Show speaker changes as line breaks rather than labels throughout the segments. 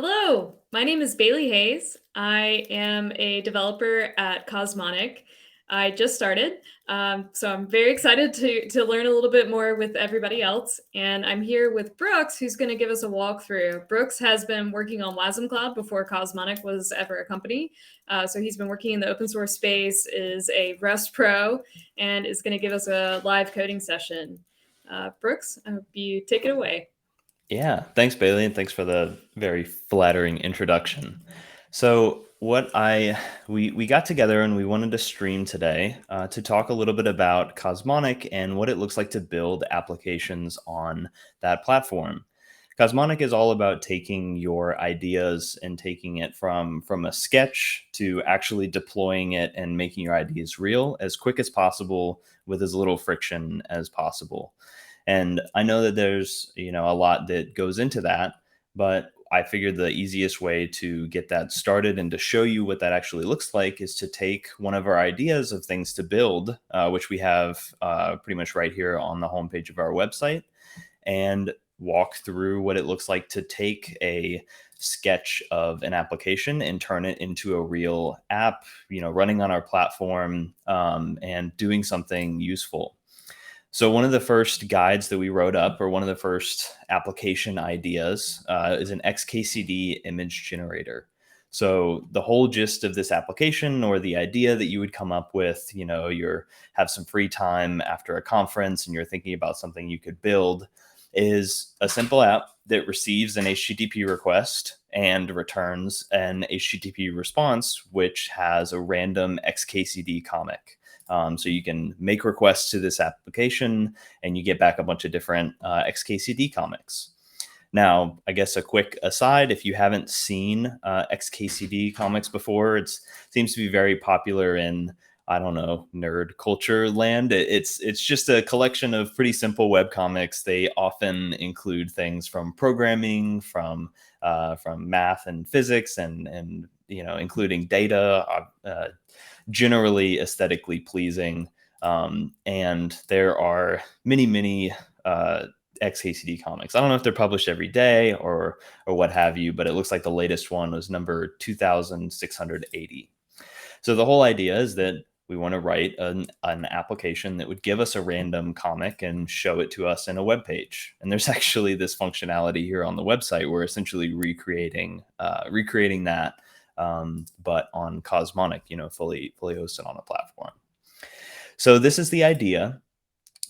Hello, my name is Bailey Hayes. I am a developer at Cosmonic. I just started, so I'm very excited to learn a little bit more with everybody else. And I'm here with Brooks, who's going to give us a walkthrough. Brooks has been working on Wasm Cloud before Cosmonic was ever a company. So he's been working in the open source space, is a Rust pro, and is going to give us a live coding session. Brooks, I hope you take it away.
Yeah, thanks, Bailey, and thanks for the very flattering introduction. So, we got together and we wanted to stream today to talk a little bit about Cosmonic and what it looks like to build applications on that platform. Cosmonic is all about taking your ideas and taking it from a sketch to actually deploying it and making your ideas real as quick as possible with as little friction as possible. And I know that there's, a lot that goes into that, but I figured the easiest way to get that started and to show you what that actually looks like is to take one of our ideas of things to build, which we have pretty much right here on the homepage of our website, and walk through what it looks like to take a sketch of an application and turn it into a real app, running on our platform, and doing something useful. So one of the first guides that we wrote up, or one of the first application ideas, is an Xkcd image generator. So the whole gist of this application, or the idea that you would come up with, you're have some free time after a conference and you're thinking about something you could build, is a simple app that receives an HTTP request and returns an HTTP response, which has a random Xkcd comic. So you can make requests to this application and you get back a bunch of different Xkcd comics. Now, I guess a quick aside, if you haven't seen Xkcd comics before, it seems to be very popular in, I don't know, nerd culture land. It's just a collection of pretty simple web comics. They often include things from programming, from math and physics, and including data. Generally aesthetically pleasing. And there are many Xkcd comics. I don't know if they're published every day or what have you, but it looks like the latest one was number 2680. So the whole idea is that we want to write an application that would give us a random comic and show it to us in a web page. And there's actually this functionality here on the website. We're essentially recreating that, but on Cosmonic, fully hosted on a platform. So this is the idea,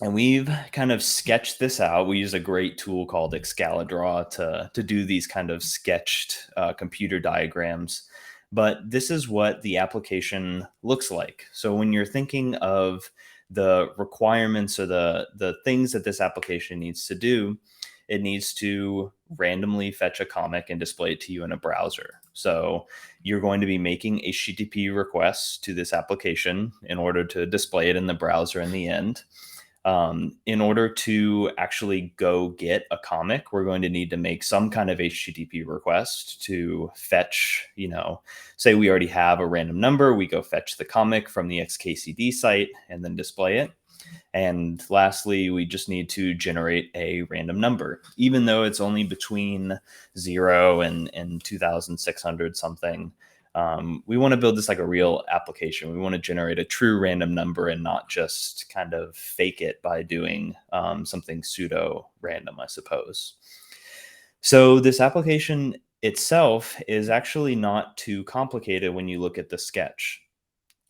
and we've kind of sketched this out. We use a great tool called Xkcd to do these kind of sketched computer diagrams. But this is what the application looks like. So when you're thinking of the requirements or the things that this application needs to do, it needs to randomly fetch a comic and display it to you in a browser. So you're going to be making HTTP requests to this application in order to display it in the browser in the end. In order to actually go get a comic, we're going to need to make some kind of HTTP request to fetch, say we already have a random number, we go fetch the comic from the Xkcd site and then display it. And lastly, we just need to generate a random number, even though it's only between 0 and 2,600 something. We want to build this like a real application. We want to generate a true random number and not just kind of fake it by doing something pseudo random, I suppose. So this application itself is actually not too complicated when you look at the sketch.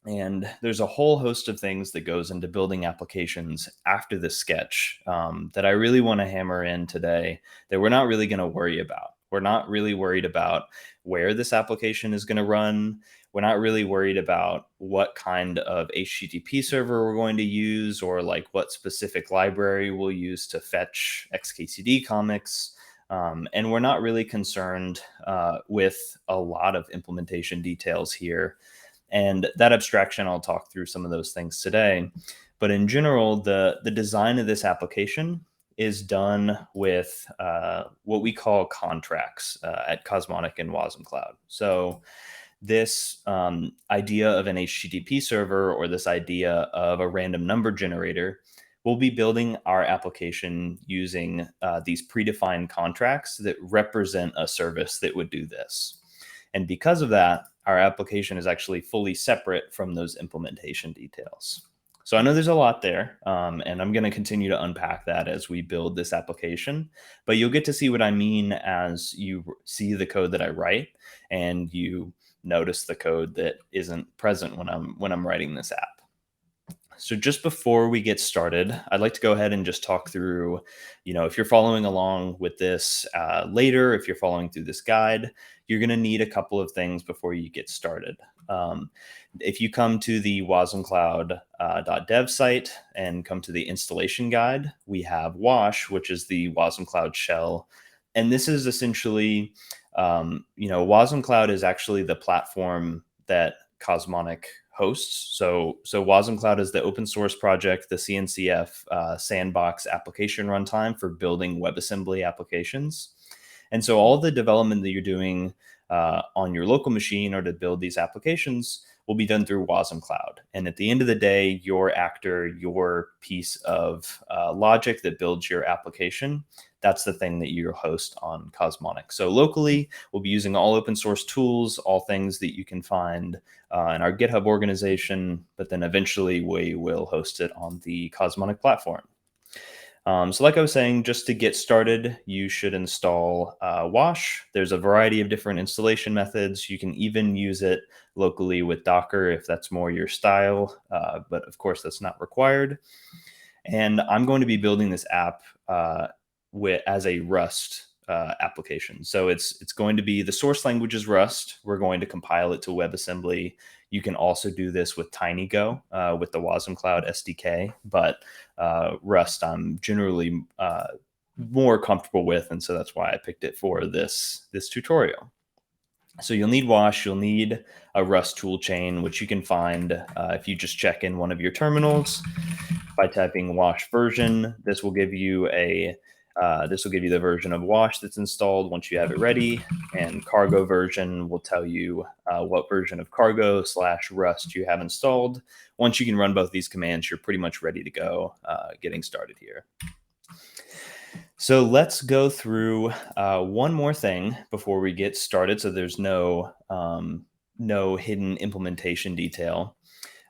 And there's a whole host of things that goes into building applications after the sketch that I really want to hammer in today that we're not really going to worry about. We're not really worried about where this application is going to run. We're not really worried about what kind of HTTP server we're going to use or like what specific library we'll use to fetch Xkcd comics. And we're not really concerned with a lot of implementation details here. And that abstraction, I'll talk through some of those things today. But in general, the design of this application is done with what we call contracts at Cosmonic and Wasm Cloud. So this idea of an HTTP server or this idea of a random number generator, we'll be building our application using these predefined contracts that represent a service that would do this. And because of that, our application is actually fully separate from those implementation details. So I know there's a lot there, and I'm going to continue to unpack that as we build this application. But you'll get to see what I mean as you see the code that I write, and you notice the code that isn't present when I'm writing this app. So just before we get started, I'd like to go ahead and just talk through, if you're following along with this later, if you're following through this guide, you're going to need a couple of things before you get started. If you come to the wasmcloud.dev site and come to the installation guide, we have Wash, which is the Wasm Cloud shell. And this is essentially, Wasm Cloud is actually the platform that Cosmonic hosts. So Wasm Cloud is the open source project, the CNCF sandbox application runtime for building WebAssembly applications. And so all the development that you're doing on your local machine or to build these applications will be done through Wasm Cloud. And at the end of the day, your actor, your piece of logic that builds your application, that's the thing that you host on Cosmonic. So locally, we'll be using all open source tools, all things that you can find in our GitHub organization, but then eventually we will host it on the Cosmonic platform. So like I was saying, just to get started, you should install Wash. There's a variety of different installation methods. You can even use it locally with Docker if that's more your style, but of course that's not required. And I'm going to be building this app as a Rust application. So it's going to be, the source language is Rust. We're going to compile it to WebAssembly. You can also do this with TinyGo with the Wasm Cloud SDK, but Rust I'm generally more comfortable with, and so that's why I picked it for this tutorial. So you'll need Wash, you'll need a Rust toolchain, which you can find if you just check in one of your terminals by typing Wash version. This will give you the version of Wash that's installed once you have it ready, and Cargo version will tell you what version of Cargo/Rust you have installed. Once you can run both these commands, you're pretty much ready to go getting started here. So let's go through one more thing before we get started, so there's no hidden implementation detail.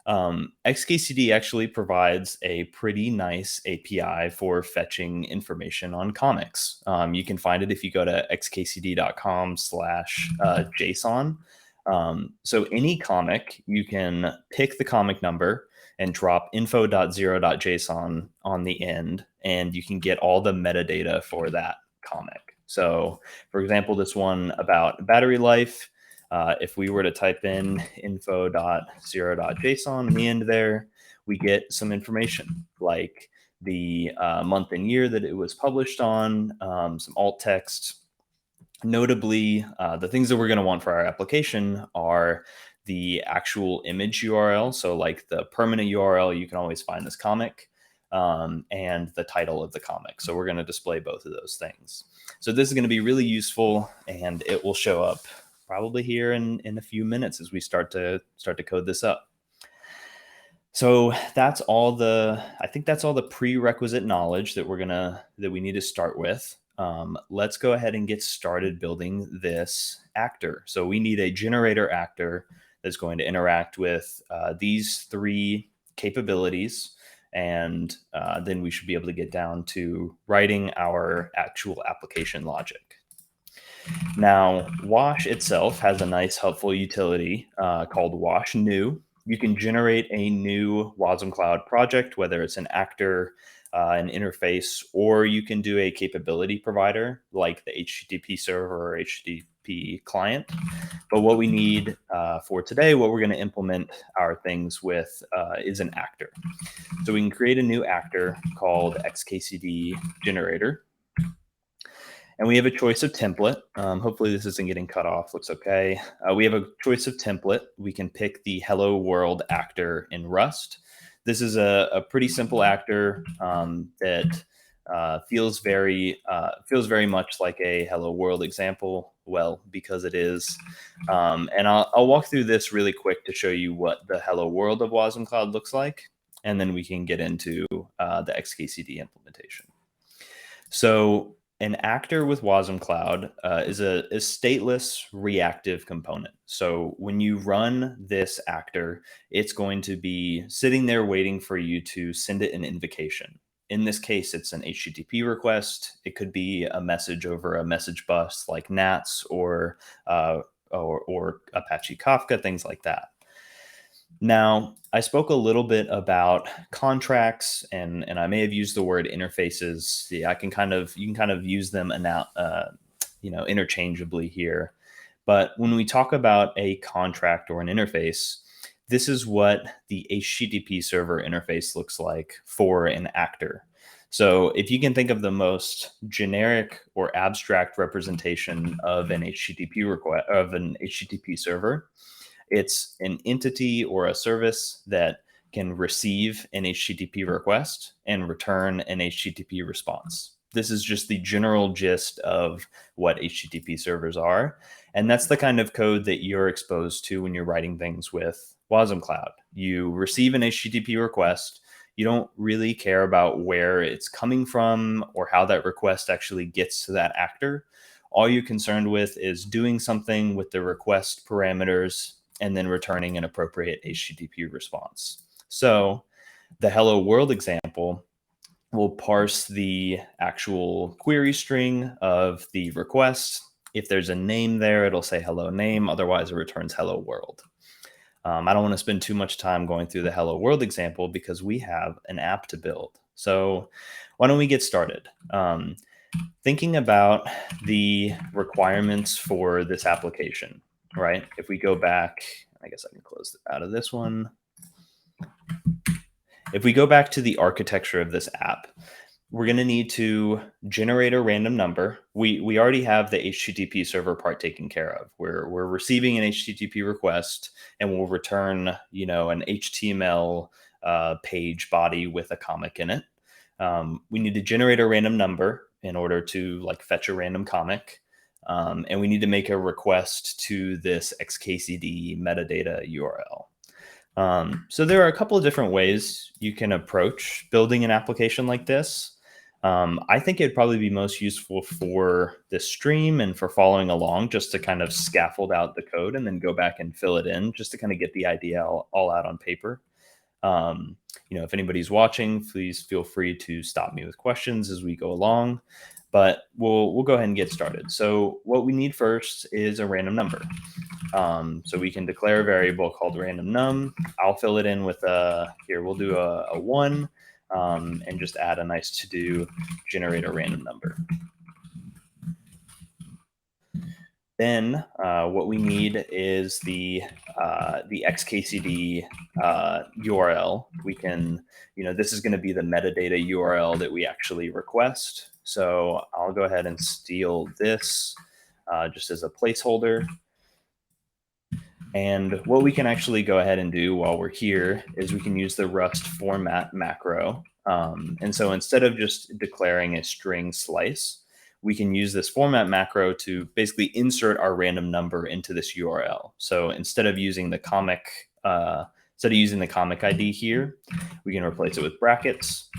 Xkcd actually provides a pretty nice API for fetching information on comics. You can find it if you go to xkcd.com/JSON. So any comic, you can pick the comic number and drop info.0.json on the end, and you can get all the metadata for that comic. So for example, this one about battery life, if we were to type in info.0.json in the end there, we get some information like the month and year that it was published on, some alt text. Notably, the things that we're going to want for our application are the actual image URL. So like the permanent URL, you can always find this comic, and the title of the comic. So we're going to display both of those things. So this is going to be really useful, and it will show up probably here in a few minutes as we start to code this up. So that's all the prerequisite knowledge that we need to start with. Let's go ahead and get started building this actor. So we need a generator actor that's going to interact with these three capabilities, and then we should be able to get down to writing our actual application logic. Now, Wash itself has a nice helpful utility called Wash New. You can generate a new Wasm Cloud project, whether it's an actor, an interface, or you can do a capability provider like the HTTP server or HTTP client. But what we need for today, what we're going to implement our things with is an actor. So we can create a new actor called Xkcd generator. And we have a choice of template. Hopefully this isn't getting cut off. Looks okay. We have a choice of template. We can pick the Hello World actor in Rust. This is a pretty simple actor that feels very much like a Hello World example. Well, because it is. And I'll walk through this really quick to show you what the Hello World of Wasm Cloud looks like. and then we can get into the Xkcd implementation. So an actor with Wasm Cloud is a stateless reactive component. So when you run this actor, it's going to be sitting there waiting for you to send it an invocation. In this case, it's an HTTP request. It could be a message over a message bus like NATS or Apache Kafka, things like that. Now, I spoke a little bit about contracts, and I may have used the word interfaces. Yeah, you can kind of use them interchangeably here. But when we talk about a contract or an interface, this is what the HTTP server interface looks like for an actor. So if you can think of the most generic or abstract representation of an HTTP request of an HTTP server, it's an entity or a service that can receive an HTTP request and return an HTTP response. This is just the general gist of what HTTP servers are. And that's the kind of code that you're exposed to when you're writing things with Wasm Cloud. You receive an HTTP request. You don't really care about where it's coming from or how that request actually gets to that actor. All you're concerned with is doing something with the request parameters and then returning an appropriate HTTP response. So the hello world example will parse the actual query string of the request. If there's a name there, it'll say hello name. Otherwise, it returns hello world. I don't want to spend too much time going through the hello world example because we have an app to build. So why don't we get started? Thinking about the requirements for this application, right? If we go back, I guess I can close out of this one. If we go back to the architecture of this app, we're going to need to generate a random number. We already have the HTTP server part taken care of. We're receiving an HTTP request, and we'll return, an HTML page body with a comic in it. We need to generate a random number in order to fetch a random comic. And we need to make a request to this Xkcd metadata URL. So there are a couple of different ways you can approach building an application like this. I think it'd probably be most useful for this stream and for following along, just to kind of scaffold out the code and then go back and fill it in, just to kind of get the idea all out on paper. If anybody's watching, please feel free to stop me with questions as we go along. But we'll go ahead and get started. So what we need first is a random number. So we can declare a variable called random num. I'll fill it in with we'll do a 1 and just add a nice to-do, generate a random number. Then what we need is the Xkcd URL. We can, this is going to be the metadata URL that we actually request. So I'll go ahead and steal this just as a placeholder. And what we can actually go ahead and do while we're here is we can use the Rust format macro. And so instead of just declaring a string slice, we can use this format macro to basically insert our random number into this URL. So instead of using the comic ID here, we can replace it with brackets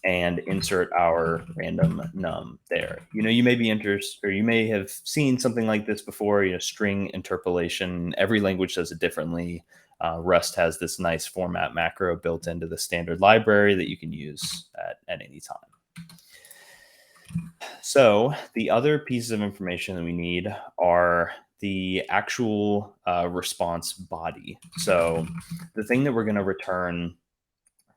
and insert our random num there. You may be interested, or you may have seen something like this before, string interpolation. Every language does it differently. Rust has this nice format macro built into the standard library that you can use at any time. So the other pieces of information that we need are the actual response body. So the thing that we're going to return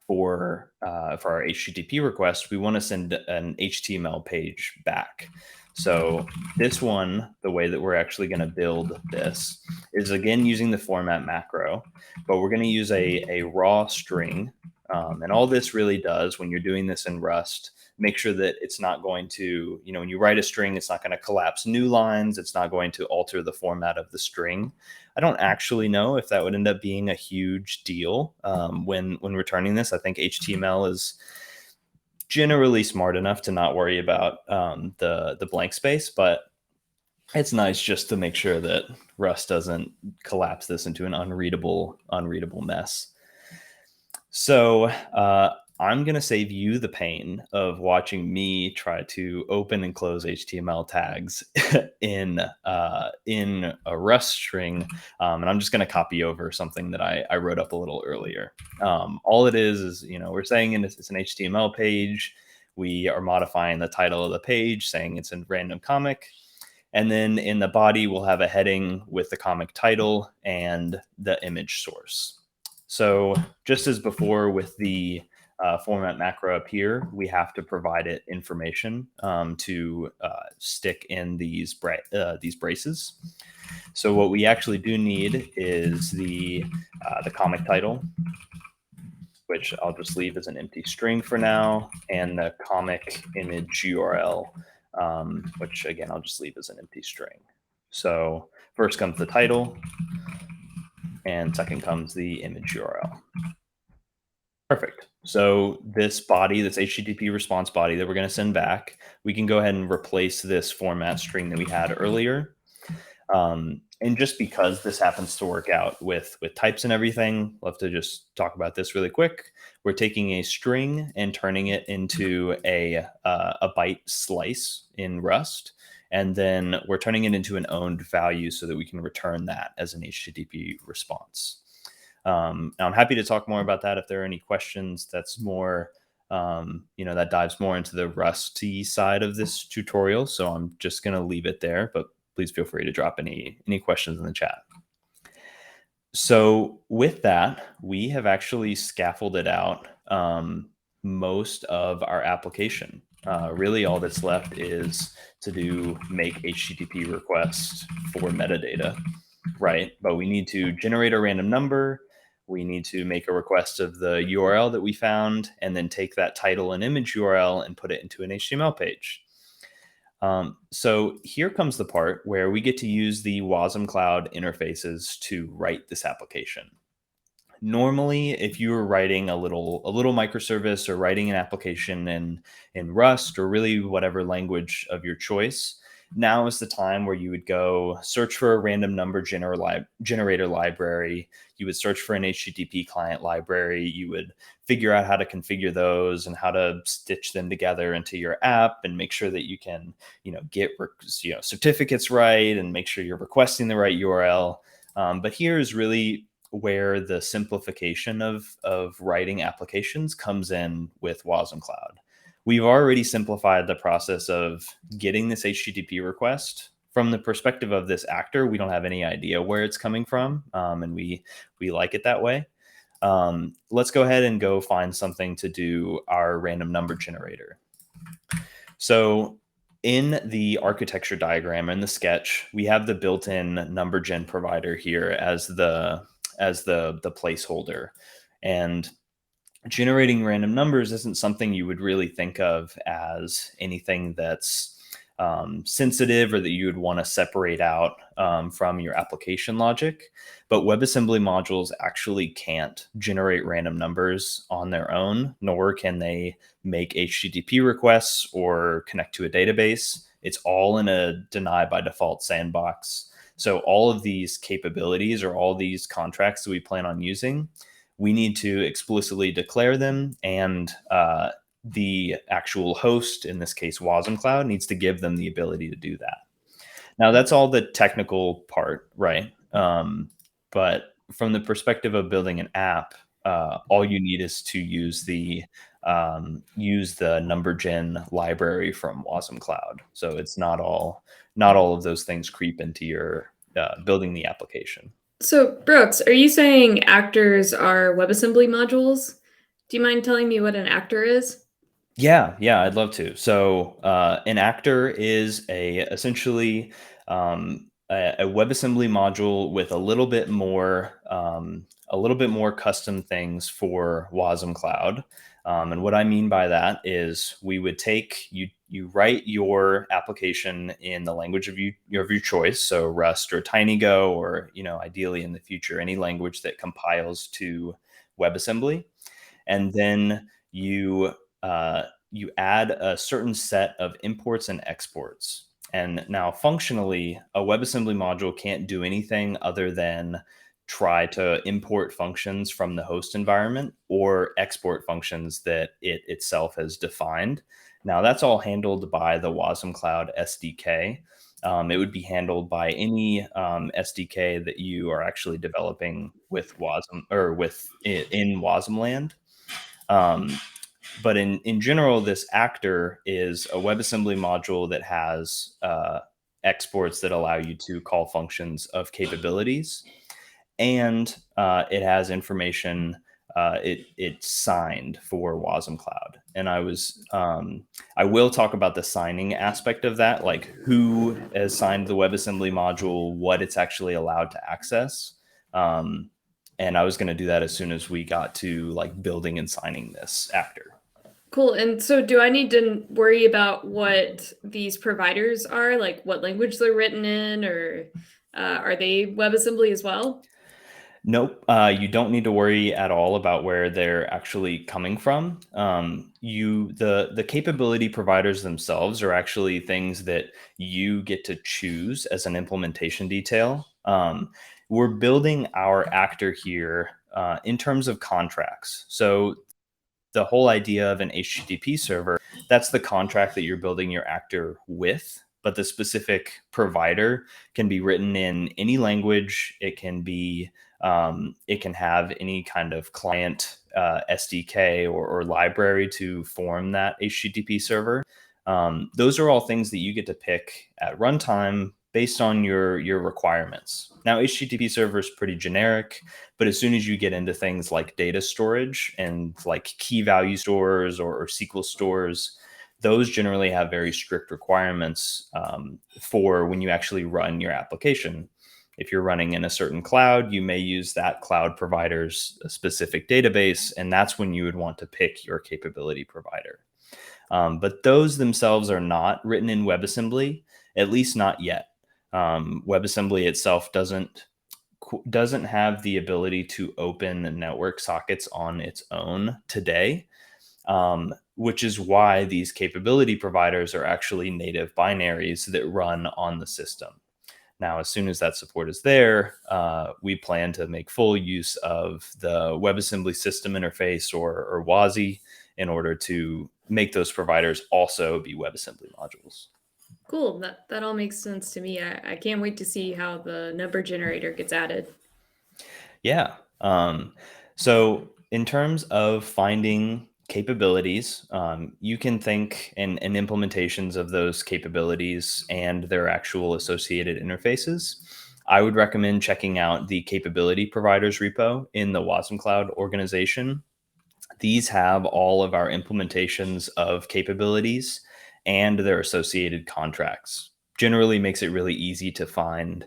for our HTTP request, we want to send an HTML page back. So this one, the way that we're actually going to build this is, again, using the format macro, but we're going to use a raw string. And all this really does, when you're doing this in Rust, make sure that it's not going to, when you write a string, it's not going to collapse new lines. It's not going to alter the format of the string. I don't actually know if that would end up being a huge deal when returning this. I think HTML is generally smart enough to not worry about the blank space, but it's nice just to make sure that Rust doesn't collapse this into an unreadable mess. So I'm going to save you the pain of watching me try to open and close HTML tags in a Rust string, and I'm just going to copy over something that I wrote up a little earlier. All it is we're saying it's an HTML page. We are modifying the title of the page, saying it's a random comic. And then in the body, we'll have a heading with the comic title and the image source. So just as before with the format macro up here, we have to provide it information to stick in these braces. So what we actually do need is the comic title, which I'll just leave as an empty string for now, and the comic image URL, which again, I'll just leave as an empty string. So first comes the title, and second comes the image URL. Perfect. So this body, this HTTP response body that we're going to send back, we can go ahead and replace this format string that we had earlier. And just because this happens to work out with types and everything, I'll have to just talk about this really quick. We're taking a string and turning it into a byte slice in Rust, and then we're turning it into an owned value so that we can return that as an HTTP response. Now I'm happy to talk more about that if there are any questions. That's more, that dives more into the Rusty side of this tutorial. So I'm just going to leave it there, but please feel free to drop any questions in the chat. So with that, we have actually scaffolded out most of our application. Really, all that's left is to make HTTP requests for metadata, right? But we need to generate a random number. We need to make a request of the URL that we found, and then take that title and image URL and put it into an HTML page. So here comes the part where we get to use the Wasm Cloud interfaces to write this application. Normally, if you were writing a little microservice or writing an application in Rust or really whatever language of your choice, now is the time where you would go search for a random number generator library. You would search for an HTTP client library. You would figure out how to configure those and how to stitch them together into your app and make sure that you can, get certificates right and make sure you're requesting the right URL. But here is really where the simplification of writing applications comes in with Wasm Cloud. We've already simplified the process of getting this HTTP request. From the perspective of this actor, we don't have any idea where it's coming from, and we like it that way. Let's go ahead and go find something to do our random number generator. So in the architecture diagram in the sketch, we have the built-in number gen provider here as the placeholder. And generating random numbers isn't something you would really think of as anything that's sensitive or that you would want to separate out from your application logic. But WebAssembly modules actually can't generate random numbers on their own, nor can they make HTTP requests or connect to a database. It's all in a deny by default sandbox. So all of these capabilities or all these contracts that we plan on using, we need to explicitly declare them, and the actual host, in this case Wasm Cloud, needs to give them the ability to do that. Now that's all the technical part, right? But from the perspective of building an app, all you need is to use the number gen library from Wasm Cloud. So it's not all of those things creep into your building the application.
So, Brooks, are you saying actors are WebAssembly modules? Do you mind telling me what an actor is?
Yeah, I'd love to. So, an actor is essentially a WebAssembly module with a little bit more custom things for Wasm Cloud. And what I mean by that is we would take you write your application in the language of your choice, so Rust or TinyGo, or ideally in the future any language that compiles to WebAssembly, and then you add a certain set of imports and exports. And now functionally, a WebAssembly module can't do anything other than try to import functions from the host environment or export functions that it itself has defined. Now, that's all handled by the Wasm Cloud SDK. It would be handled by any SDK that you are actually developing with Wasm or in Wasm land. But in general, this actor is a WebAssembly module that has exports that allow you to call functions of capabilities, and it has information. It's signed for Wasm Cloud, and I will talk about the signing aspect of that, like who has signed the WebAssembly module, what it's actually allowed to access. And I was going to do that as soon as we got to like building and signing this actor.
Cool. And so do I need to worry about what these providers are, like what language they're written in, or are they WebAssembly as well?
Nope, you don't need to worry at all about where they're actually coming from. The capability providers themselves are actually things that you get to choose as an implementation detail. We're building our actor here in terms of contracts. So the whole idea of an HTTP server, that's the contract that you're building your actor with. But the specific provider can be written in any language. It can have any kind of client SDK or library to form that HTTP server. Those are all things that you get to pick at runtime based on your requirements. Now, HTTP server is pretty generic, but as soon as you get into things like data storage and like key value stores or SQL stores, those generally have very strict requirements for when you actually run your application. If you're running in a certain cloud, you may use that cloud provider's specific database, and that's when you would want to pick your capability provider. But those themselves are not written in WebAssembly, at least not yet. WebAssembly itself doesn't have the ability to open network sockets on its own today, which is why these capability providers are actually native binaries that run on the system. Now, as soon as that support is there, we plan to make full use of the WebAssembly system interface or WASI in order to make those providers also be WebAssembly modules.
Cool. That all makes sense to me. I can't wait to see how the number generator gets added.
Yeah. So in terms of finding capabilities, you can think in implementations of those capabilities and their actual associated interfaces. I would recommend checking out the capability providers repo in the Wasm Cloud organization. These have all of our implementations of capabilities and their associated contracts. Generally makes it really easy to find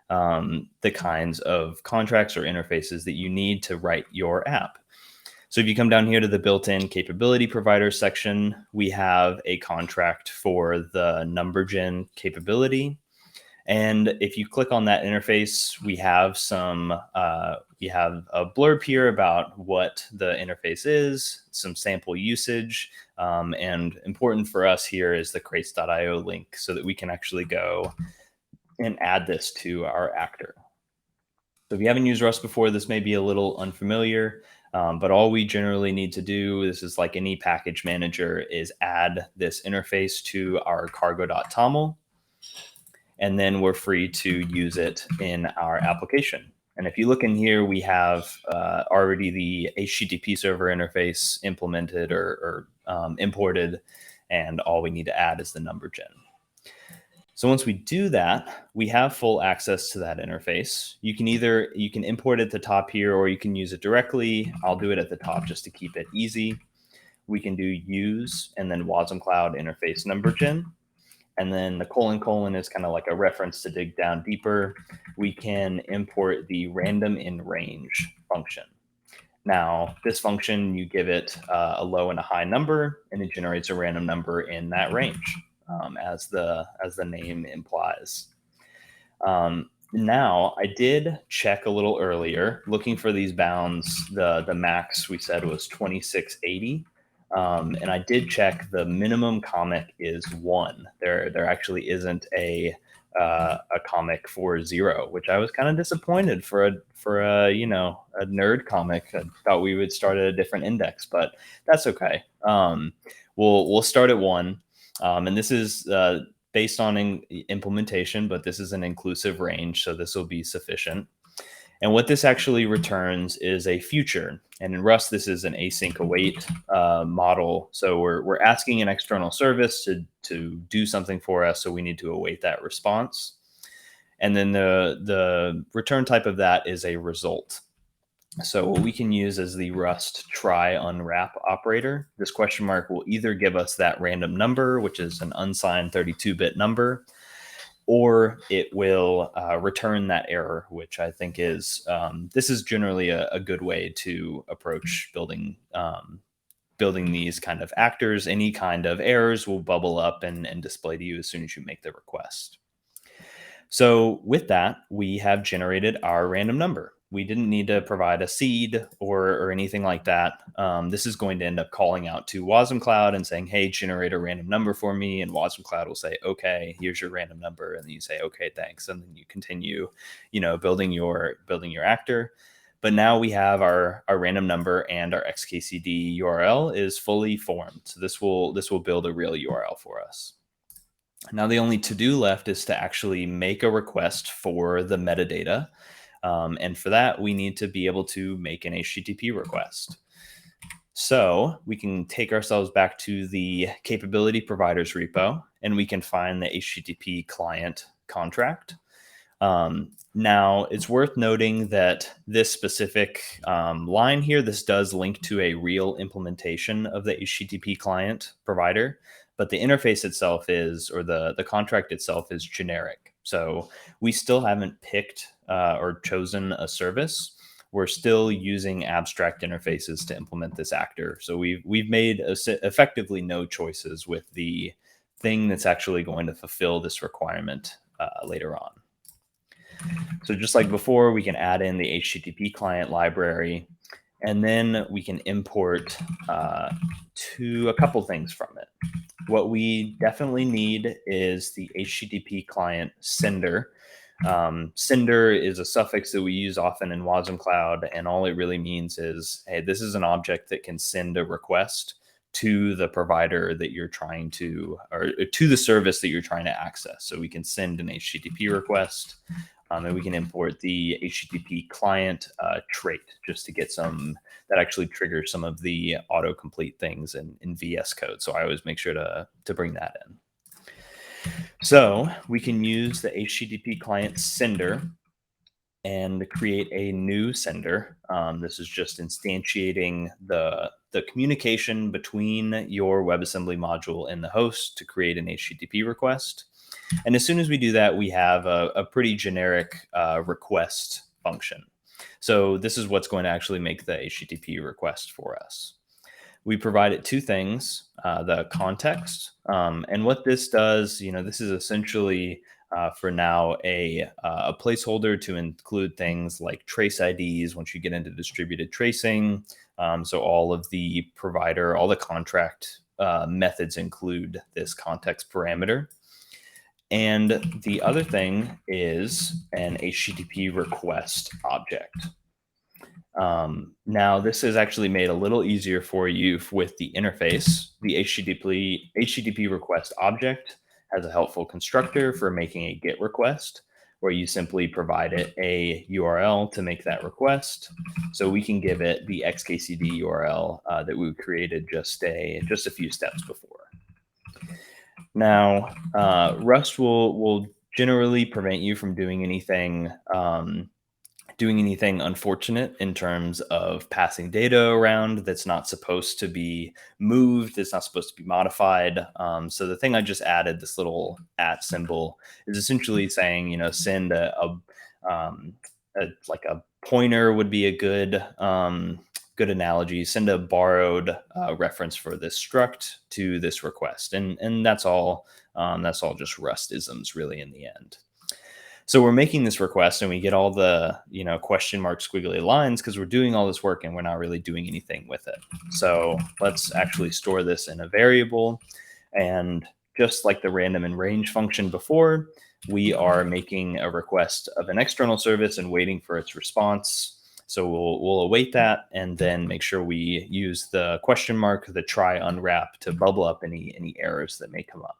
the kinds of contracts or interfaces that you need to write your app. So if you come down here to the built-in capability provider section, we have a contract for the number gen capability. And if you click on that interface, we have a blurb here about what the interface is, some sample usage, and important for us here is the crates.io link so that we can actually go and add this to our actor. So if you haven't used Rust before, this may be a little unfamiliar, but all we generally need to do, this is like any package manager, is add this interface to our cargo.toml, and then we're free to use it in our application. And if you look in here, we have already the HTTP server interface implemented or imported, and all we need to add is the number gen. So once we do that, we have full access to that interface. You can import it at the top here, or you can use it directly. I'll do it at the top just to keep it easy. We can do use and then Wasm Cloud interface number gen. And then the : is kind of like a reference to dig down deeper. We can import the random in range function. Now, this function, you give it a low and a high number, and it generates a random number in that range, as the name implies. Now, I did check a little earlier, looking for these bounds. The max we said was 2680. And I did check the minimum comic is 1. There actually isn't a a comic for 0, which I was kind of disappointed for a a nerd comic. I thought we would start at a different index, but that's okay. We'll start at 1, and this is based on implementation, but this is an inclusive range, so this will be sufficient. And what this actually returns is a future. And in Rust, this is an async await model. So we're asking an external service to do something for us. So we need to await that response. And then the return type of that is a result. So what we can use is the Rust try unwrap operator. This question mark will either give us that random number, which is an unsigned 32-bit number, or it will return that error, which I think is this is generally a good way to approach building these kind of actors. Any kind of errors will bubble up and display to you as soon as you make the request. So with that, we have generated our random number. We didn't need to provide a seed or anything like that. This is going to end up calling out to Wasm Cloud and saying, hey, generate a random number for me. And Wasm Cloud will say, okay, here's your random number. And then you say, okay, thanks. And then you continue, building your actor. But now we have our random number, and our Xkcd URL is fully formed. So this will build a real URL for us. Now the only to-do left is to actually make a request for the metadata. And for that, we need to be able to make an HTTP request. So we can take ourselves back to the capability providers repo, and we can find the HTTP client contract. Now, it's worth noting that this specific line here, this does link to a real implementation of the HTTP client provider, but the interface itself is, or the contract itself is generic. So we still haven't picked or chosen a service. We're still using abstract interfaces to implement this actor. So we've made effectively no choices with the thing that's actually going to fulfill this requirement later on. So just like before, we can add in the HTTP client library, and then we can import to a couple things from it. What we definitely need is the HTTP client sender. Sender is a suffix that we use often in Wasm Cloud, and all it really means is, hey, this is an object that can send a request to the provider that you're trying to, or to the service that you're trying to access. So we can send an HTTP request, and we can import the HTTP client trait just to get some, that actually triggers some of the autocomplete things in VS Code. So I always make sure to bring that in. So we can use the HTTP client sender and create a new sender. This is just instantiating the communication between your WebAssembly module and the host to create an HTTP request. And as soon as we do that, we have a pretty generic request function. So this is what's going to actually make the HTTP request for us. We provide it two things, the context. And what this does, this is essentially for now a placeholder to include things like trace IDs once you get into distributed tracing. So all of the provider, all the contract methods include this context parameter. And the other thing is an HTTP request object. Now, this is actually made a little easier for you with the interface. The HTTP request object has a helpful constructor for making a GET request, where you simply provide it a URL to make that request. So we can give it the Xkcd URL that we created just a few steps before. Now, Rust will generally prevent you from doing anything unfortunate in terms of passing data around that's not supposed to be moved, that's not supposed to be modified. So the thing I just added, this little @ symbol, is essentially saying, send like a pointer would be a good analogy. Send a borrowed reference for this struct to this request, and that's all. That's all just Rust-isms, really, in the end. So we're making this request, and we get all the question mark squiggly lines because we're doing all this work and we're not really doing anything with it. So let's actually store this in a variable, and just like the random and range function before, we are making a request of an external service and waiting for its response. So we'll await that and then make sure we use the question mark, the try unwrap, to bubble up any errors that may come up.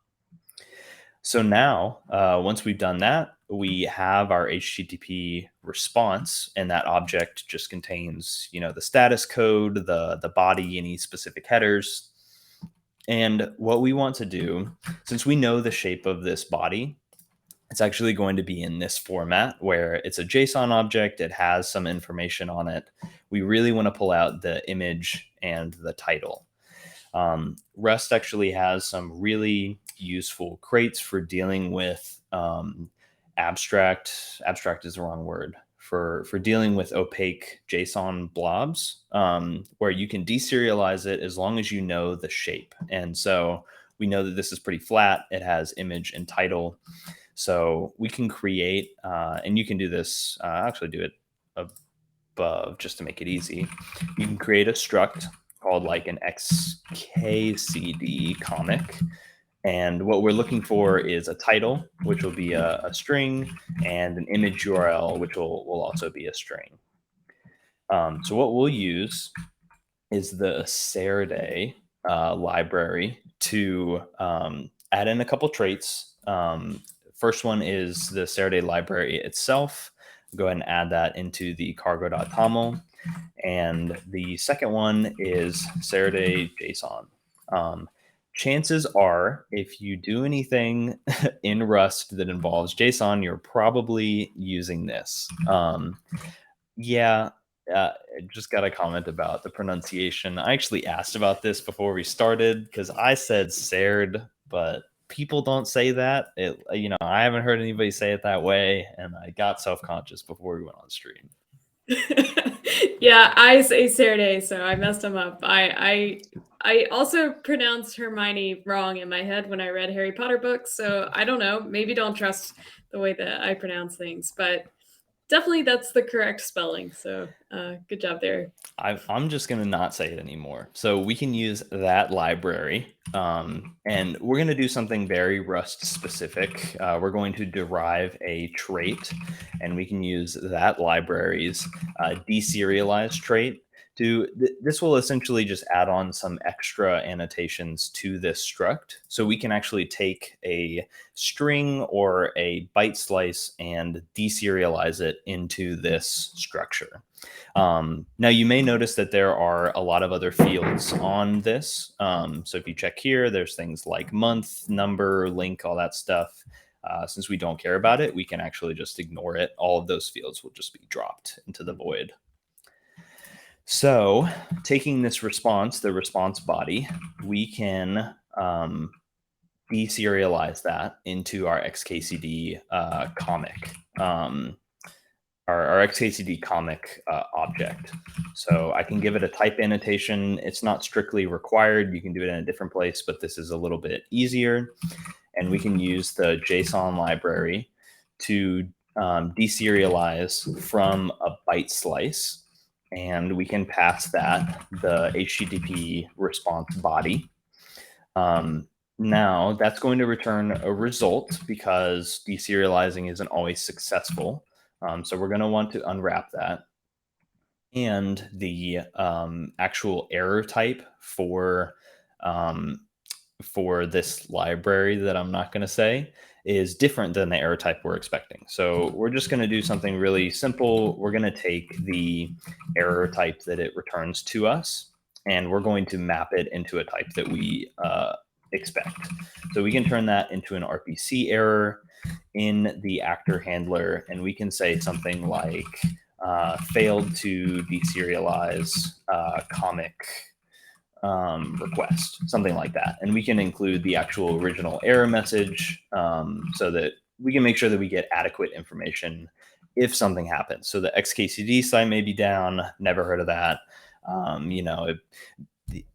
So now, once we've done that, we have our HTTP response, and that object just contains, the status code, the body, any specific headers. And what we want to do, since we know the shape of this body, it's actually going to be in this format where it's a JSON object. It has some information on it. We really want to pull out the image and the title. Rust actually has some really useful crates for dealing with abstract is the wrong word, for dealing with opaque JSON blobs, where you can deserialize it as long as you know the shape. And so we know that this is pretty flat. It has image and title. So we can create, and you can do this, actually do it above just to make it easy. You can create a struct called like an Xkcd comic. And what we're looking for is a title, which will be a string, and an image URL, which will also be a string. So what we'll use is the Xkcd library to add in a couple traits. First one is the Xkcd library itself. Go ahead and add that into the cargo.toml. And the second one is Xkcd JSON. Chances are, if you do anything in Rust that involves JSON, you're probably using this. Yeah, just got a comment about the pronunciation. I actually asked about this before we started because I said Xkcd, but people don't say that. I haven't heard anybody say it that way, and I got self-conscious before we went on stream.
Yeah, I say Saturday, so I messed him up. I also pronounced Hermione wrong in my head when I read Harry Potter books, so I don't know. Maybe don't trust the way that I pronounce things, but definitely that's the correct spelling. So good job there.
I'm just going to not say it anymore. So we can use that library, and we're going to do something very Rust specific. We're going to derive a trait, and we can use that library's deserialized trait. This will essentially just add on some extra annotations to this struct. So we can actually take a string or a byte slice and deserialize it into this structure. Now you may notice that there are a lot of other fields on this. So if you check here, there's things like month, number, link, all that stuff. Since we don't care about it, we can actually just ignore it. All of those fields will just be dropped into the void. So taking this response, the response body, we can deserialize that into our Xkcd comic. Our Xkcd comic object. So I can give it a type annotation. It's not strictly required. You can do it in a different place, but this is a little bit easier. And we can use the JSON library to deserialize from a byte slice. And we can pass that the HTTP response body. Now that's going to return a result because deserializing isn't always successful. So we're going to want to unwrap that. And the actual error type for this library that I'm not going to say is different than the error type we're expecting. So we're just going to do something really simple. We're going to take the error type that it returns to us, and we're going to map it into a type that we expect. So we can turn that into an RPC error in the actor handler, and we can say something like failed to deserialize comic request, something like that. And we can include the actual original error message so that we can make sure that we get adequate information if something happens. So the Xkcd site may be down, never heard of that.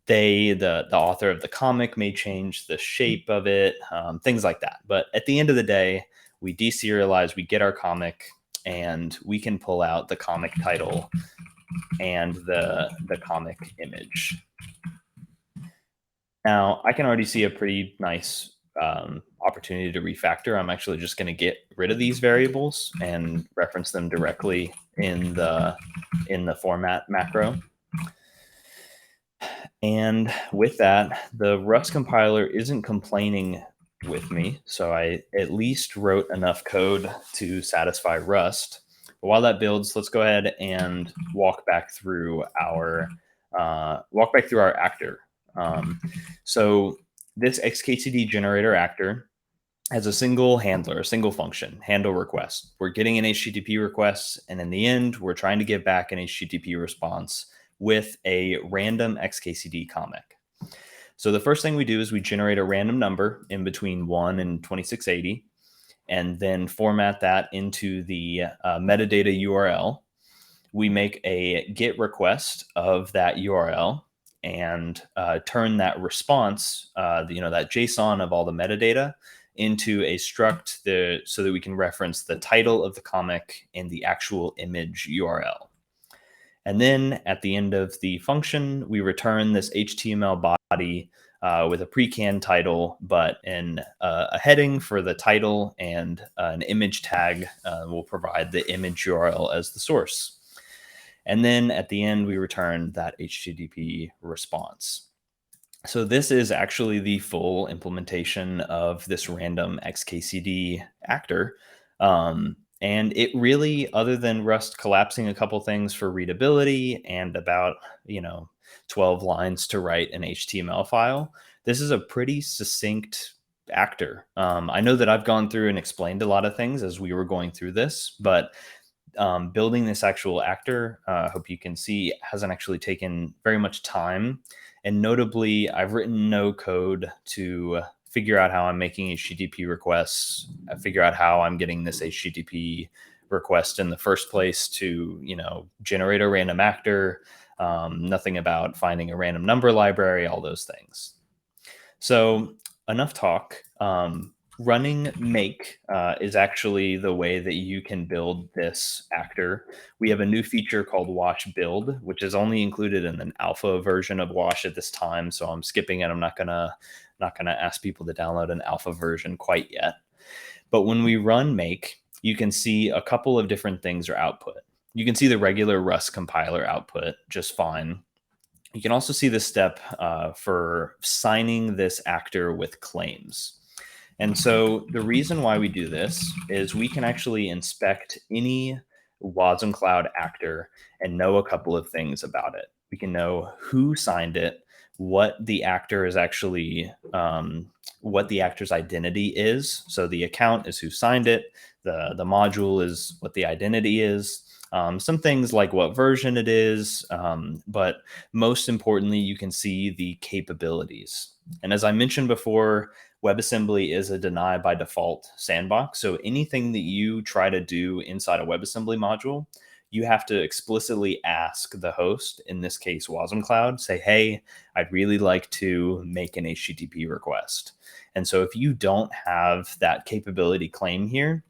The author of the comic may change the shape of it, things like that. But at the end of the day, we deserialize, we get our comic, and we can pull out the comic title and the comic image. Now, I can already see a pretty nice opportunity to refactor, I'm actually just going to get rid of these variables and reference them directly in the format macro. And with that, the Rust compiler isn't complaining with me, so I at least wrote enough code to satisfy Rust. But while that builds, let's go ahead and walk back through our actor. So this Xkcd generator actor has a single handler, a single function, handle request. We're getting an HTTP request, and in the end, we're trying to get back an HTTP response with a random Xkcd comic. So the first thing we do is we generate a random number in between 1 and 2680, and then format that into the metadata URL. We make a GET request of that URL and turn that response, that JSON of all the metadata, into a struct so that we can reference the title of the comic and the actual image URL. And then at the end of the function, we return this HTML body with a pre-canned title, but in a heading for the title and an image tag will provide the image URL as the source. And then at the end, we return that HTTP response. So this is actually the full implementation of this random Xkcd actor. And it really, other than Rust collapsing a couple things for readability and about, 12 lines to write an HTML file, this is a pretty succinct actor. I know that I've gone through and explained a lot of things as we were going through this, but building this actual actor, I hope you can see, hasn't actually taken very much time. And notably, I've written no code to figure out how I'm making HTTP requests, figure out how I'm getting this HTTP request in the first place to, generate a random actor, nothing about finding a random number library, all those things. So enough talk. Running make is actually the way that you can build this actor. We have a new feature called wash build, which is only included in an alpha version of wash at this time. So I'm skipping it. I'm not gonna ask people to download an alpha version quite yet. But when we run make, you can see a couple of different things are output. You can see the regular Rust compiler output just fine. You can also see the step for signing this actor with claims. And so the reason why we do this is we can actually inspect any Wasm Cloud actor and know a couple of things about it. We can know who signed it, what the actor is actually, what the actor's identity is. So the account is who signed it. The module is what the identity is. Some things like what version it is, but most importantly, you can see the capabilities. And as I mentioned before, WebAssembly is a deny by default sandbox. So anything that you try to do inside a WebAssembly module, you have to explicitly ask the host, in this case, Wasm Cloud, say, hey, I'd really like to make an HTTP request. And so if you don't have that capability claim here,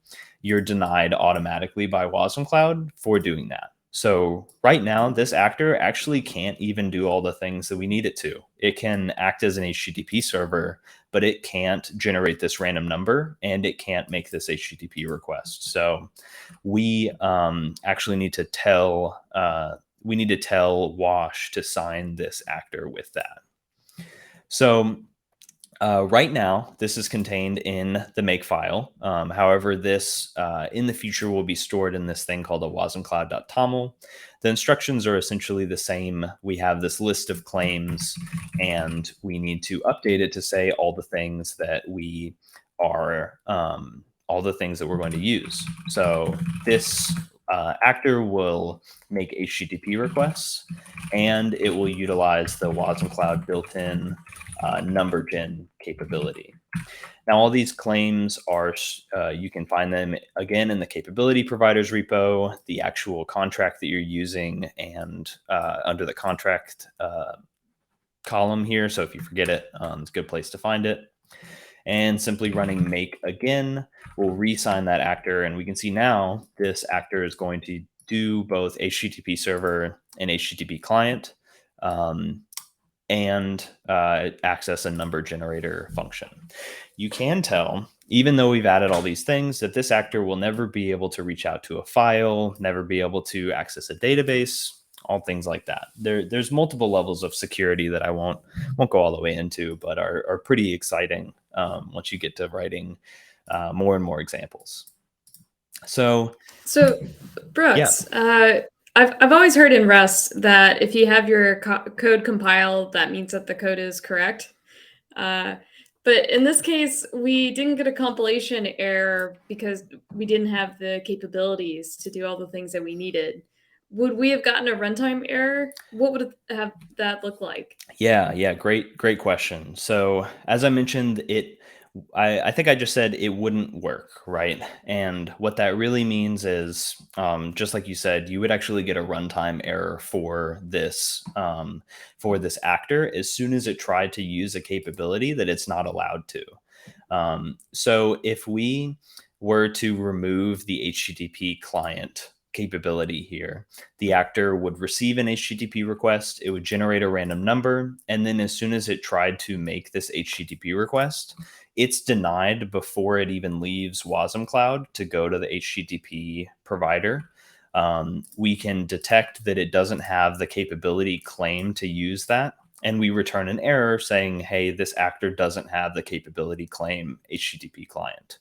you're denied automatically by Wasm Cloud for doing that. So right now, this actor actually can't even do all the things that we need it to. It can act as an HTTP server, but it can't generate this random number and it can't make this HTTP request. So we actually need to tell Wash to sign this actor with that. So right now, this is contained in the make file. However, this in the future will be stored in this thing called a wasmcloud.toml. The instructions are essentially the same. We have this list of claims, and we need to update it to say all the things that we are, all the things that we're going to use. So this actor will make HTTP requests, and it will utilize the Wasm Cloud built-in number gen capability. Now, all these claims are, you can find them again in the capability providers repo, the actual contract that you're using, and under the contract column here. So if you forget it, it's a good place to find it. And simply running make again will re-sign that actor. And we can see now this actor is going to do both HTTP server and HTTP client. and access a number generator function. You can tell, even though we've added all these things, that this actor will never be able to reach out to a file, never be able to access a database, all things like that. There's multiple levels of security that I won't go all the way into, but are pretty exciting once you get to writing more and more examples. So
So,
yeah,
Brooks, I've always heard in Rust that if you have your code compiled, that means that the code is correct. Uh, but in this case, we didn't get a compilation error because we didn't have the capabilities to do all the things that we needed. Would we have gotten a runtime error? What would have that look like?
yeah, great question. So as I mentioned, I think I just said it wouldn't work, right? And what that really means is, just like you said, you would actually get a runtime error for this actor as soon as it tried to use a capability that it's not allowed to. So if we were to remove the HTTP client capability here, the actor would receive an HTTP request, it would generate a random number, and then as soon as it tried to make this HTTP request, it's denied before it even leaves Wasm Cloud to go to the HTTP provider. We can detect that it doesn't have the capability claim to use that, and we return an error saying, hey, this actor doesn't have the capability claim HTTP client.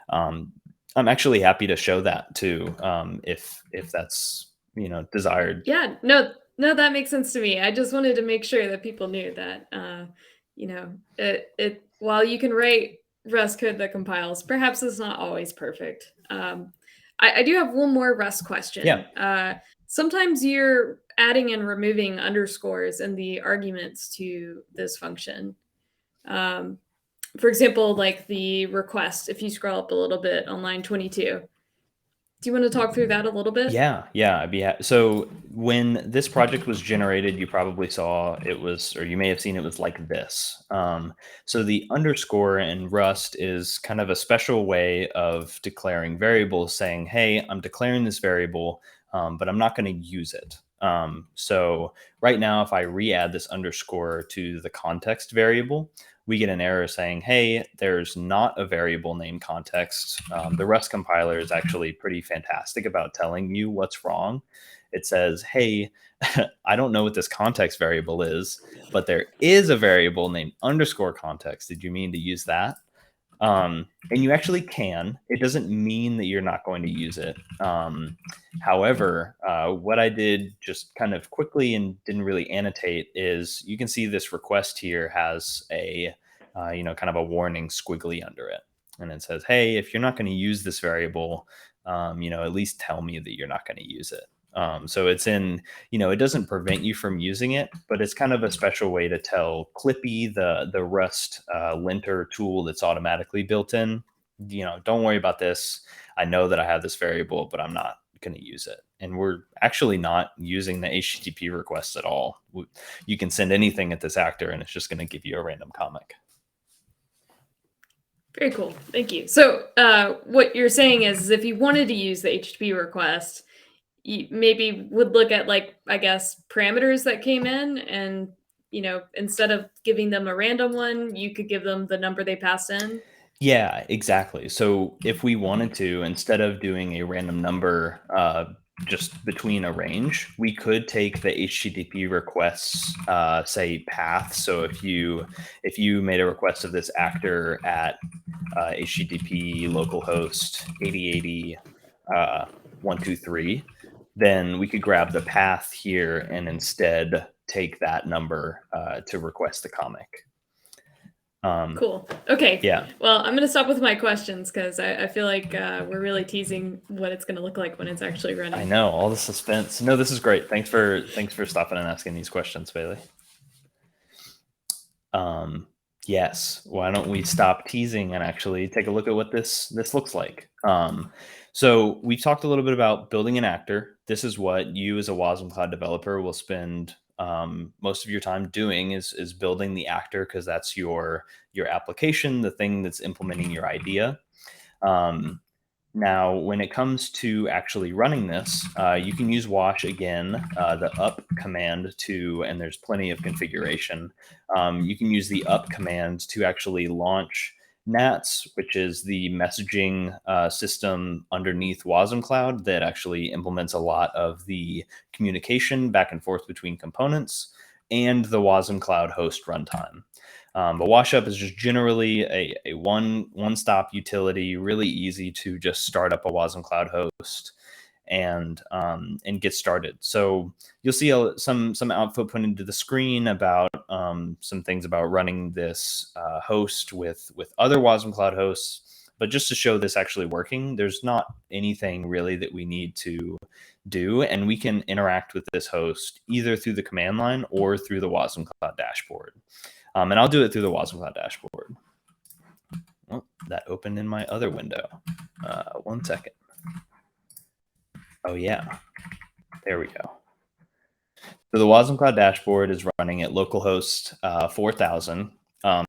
Um, I'm actually happy to show that too, if that's desired.
Yeah, no, that makes sense to me. I just wanted to make sure that people knew that, it while you can write Rust code that compiles, perhaps it's not always perfect. I do have one more Rust
Yeah,
question. Sometimes you're adding and removing underscores in the arguments to this function. Um, for example, like the request, if you scroll up a little bit on line 22. Do you want to talk through that a little bit?
yeah. So when this project was generated, you probably saw it was, or you may have seen it was like this. So the underscore in Rust is kind of a special way of declaring variables, saying, "Hey, I'm declaring this variable, but I'm not going to use it." So right now, if I re-add this underscore to the context variable, we get an error saying, hey, there's not a variable name context. The Rust compiler is actually pretty fantastic about telling you what's wrong. It says, hey, I don't know what this context variable is, but there is a variable named underscore context. Did you mean to use that? And you actually can. It doesn't mean that you're not going to use it. However, what I did just kind of quickly and didn't really annotate is you can see this request here has a kind of a warning squiggly under it, and it says, "Hey, if you're not going to use this variable, at least tell me that you're not going to use it." So it's in, it doesn't prevent you from using it, but it's kind of a special way to tell Clippy, the Rust linter tool that's automatically built in, don't worry about this. I know that I have this variable, but I'm not going to use it. And we're actually not using the HTTP requests at all. You can send anything at this actor, and it's just going to give you a random comic.
Very cool. Thank you. So, what you're saying is if you wanted to use the HTTP request, you maybe would look at, like, I guess, parameters that came in and, instead of giving them a random one, you could give them the number they passed in.
Yeah, exactly. So if we wanted to, instead of doing a random number just between a range, we could take the HTTP requests, say path. So if you made a request of this actor at HTTP localhost 8080 123, then we could grab the path here and instead take that number to request the comic.
Cool. Okay.
Yeah.
Well, I'm going to stop with my questions because I feel like we're really teasing what it's going to look like when it's actually
I
running.
know, all the suspense. No, this is great. Thanks for stopping and asking these questions, Bailey. Yes. Why don't we stop teasing and actually take a look at what this looks like? So we've talked a little bit about building an actor. This is what you as a Wasm Cloud developer will spend most of your time doing is building the actor, because that's your application, the thing that's implementing your idea. Um, Now, when it comes to actually running this, you can use wash again, the up command and there's plenty of configuration. You can use the up command to actually launch Nats, which is the messaging system underneath Wasm Cloud that actually implements a lot of the communication back and forth between components, and the Wasm Cloud host runtime. But WashUp is just generally a one-stop utility, really easy to just start up a Wasm Cloud host and get started. So you'll see some output put into the screen about some things about running this host with other Wasm Cloud hosts. But just to show this actually working, there's not anything really that we need to do, and we can interact with this host either through the command line or through the Wasm Cloud dashboard. And I'll do it through the Wasm Cloud dashboard. Well, that opened in my other window. 1 second. Oh yeah, there we go. So the Wasm Cloud dashboard is running at localhost 4000.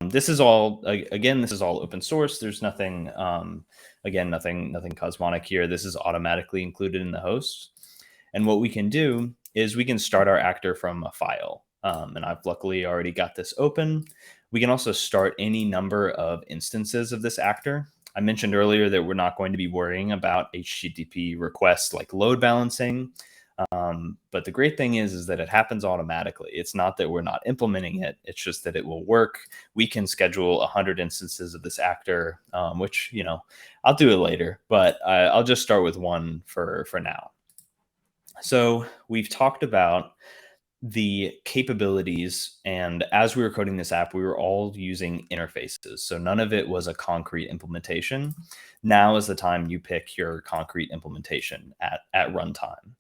This is all, again, this is all open source. There's nothing, again, nothing cosmonic here. This is automatically included in the host. And what we can do is we can start our actor from a file. And I've luckily already got this open. We can also start any number of instances of this actor. I mentioned earlier that we're not going to be worrying about HTTP requests like load balancing. But the great thing is that it happens automatically. It's not that we're not implementing it. It's just that it will work. We can schedule 100 instances of this actor, which, you know, I'll do it later, but I'll just start with one for now. So we've talked about the capabilities, and as we were coding this app, we were all using interfaces. So none of it was a concrete implementation. Now is the time you pick your concrete implementation at runtime.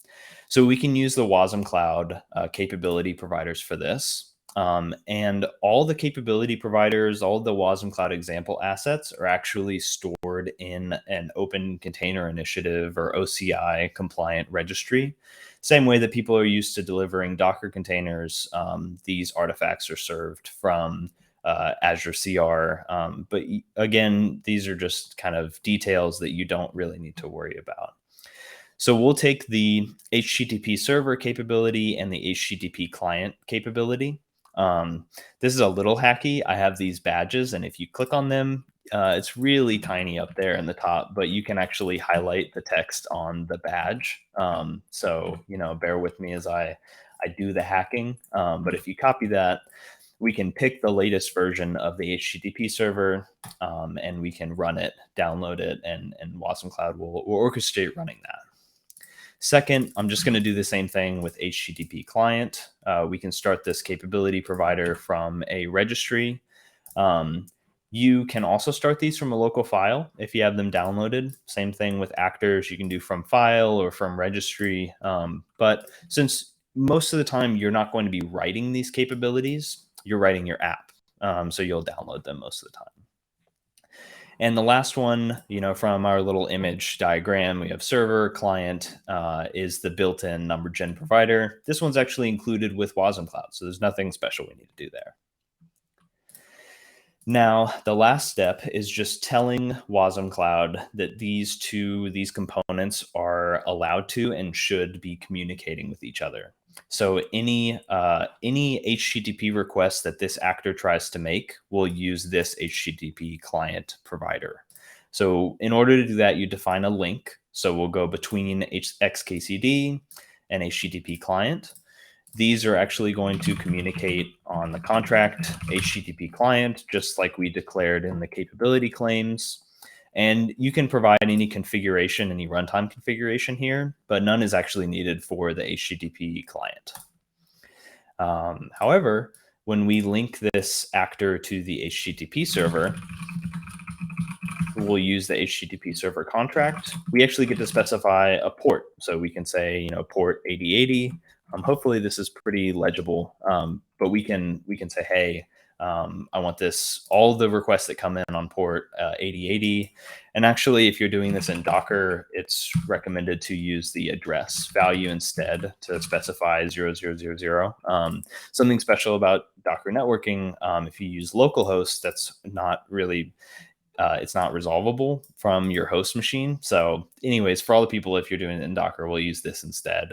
So we can use the Wasm Cloud capability providers for this. And all the capability providers, all the Wasm Cloud example assets are actually stored in an Open Container Initiative or OCI compliant registry. Same way that people are used to delivering Docker containers, these artifacts are served from Azure CR. But again, these are just kind of details that you don't really need to worry about. So we'll take the HTTP server capability and the HTTP client capability. This is a little hacky. I have these badges, and if you click on them, it's really tiny up there in the top, but you can actually highlight the text on the badge. So, you know, bear with me as I do the hacking. But if you copy that, we can pick the latest version of the HTTP server, and we can run it, download it, and Wasm Cloud will orchestrate running that. Second, I'm just going to do the same thing with HTTP client. We can start this capability provider from a registry. You can also start these from a local file if you have them downloaded. Same thing with actors, you can do from file or from registry. But since most of the time you're not going to be writing these capabilities, you're writing your app. So you'll download them most of the time. And the last one, you know, from our little image diagram, we have server, client is the built-in number gen provider. This one's actually included with Wasm Cloud, so there's nothing special we need to do there. Now, the last step is just telling Wasm Cloud that these components are allowed to and should be communicating with each other. So any HTTP request that this actor tries to make will use this HTTP client provider. So in order to do that, you define a link. So we'll go between Xkcd and HTTP client. These are actually going to communicate on the contract HTTP client, just like we declared in the capability claims. And you can provide any configuration, any runtime configuration here, but none is actually needed for the HTTP client. However, when we link this actor to the HTTP server, we'll use the HTTP server contract. We actually get to specify a port. So we can say, you know, port 8080. Hopefully this is pretty legible, but we can say, hey, I want this, all the requests that come in on port 8080. And actually, if you're doing this in Docker, it's recommended to use the address value instead to specify 0000. Something special about Docker networking, if you use localhost, that's not really it's not resolvable from your host machine. So anyways, for all the people, if you're doing it in Docker, we'll use this instead.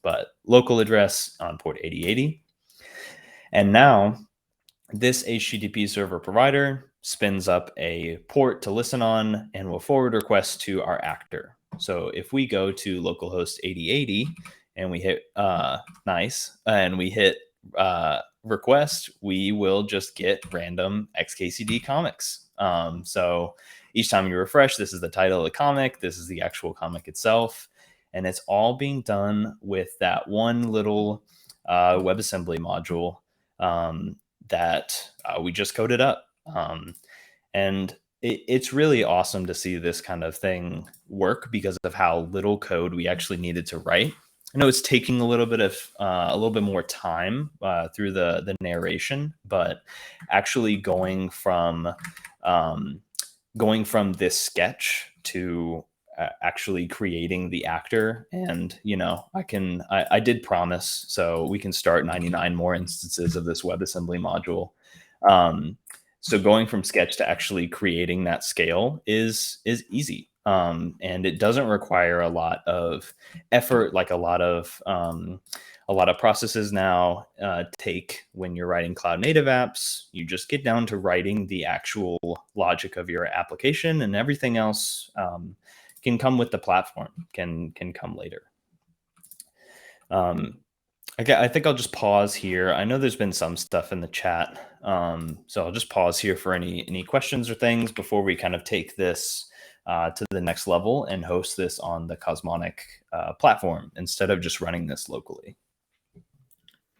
But local address on port 8080. And now this HTTP server provider spins up a port to listen on and will forward requests to our actor. So if we go to localhost 8080 and we hit nice and we hit request, we will just get random Xkcd comics. So each time you refresh, this is the title of the comic, this is the actual comic itself, and it's all being done with that one little WebAssembly module that we just coded up. And it's really awesome to see this kind of thing work because of how little code we actually needed to write. I know it's taking a little bit more time through the narration, but actually going from this sketch to actually creating the actor, and I did promise, so we can start 99 more instances of this WebAssembly module. So going from sketch to actually creating that scale is easy. And it doesn't require a lot of effort, like a lot of processes now take when you're writing cloud native apps. You just get down to writing the actual logic of your application, and everything else can come with the platform, can come later. I think I'll just pause here. I know there's been some stuff in the chat, so I'll just pause here for any questions or things before we kind of take this to the next level and host this on the Cosmonic platform instead of just running this locally.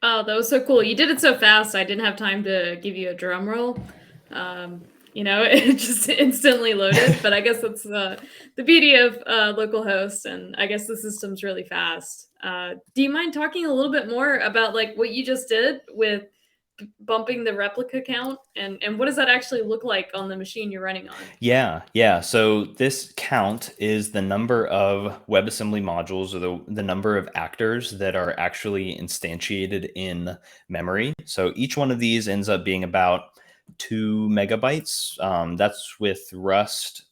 Oh, that was so cool. You did it so fast, I didn't have time to give you a drum roll. It just instantly loaded, but I guess that's the beauty of localhost, and I guess the system's really fast. Do you mind talking a little bit more about like what you just did with bumping the replica count, and what does that actually look like on the machine you're running on?
Yeah. So this count is the number of WebAssembly modules, or the number of actors that are actually instantiated in memory. So each one of these ends up being about 2 megabytes. That's with Rust.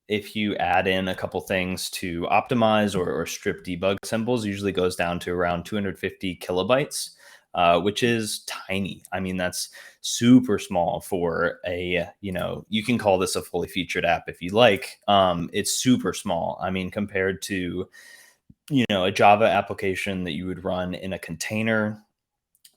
If you add in a couple things to optimize or strip debug symbols, usually goes down to around 250 kilobytes, which is tiny. I mean, that's super small for you can call this a fully featured app if you like. It's super small. I mean, compared to, a Java application that you would run in a container,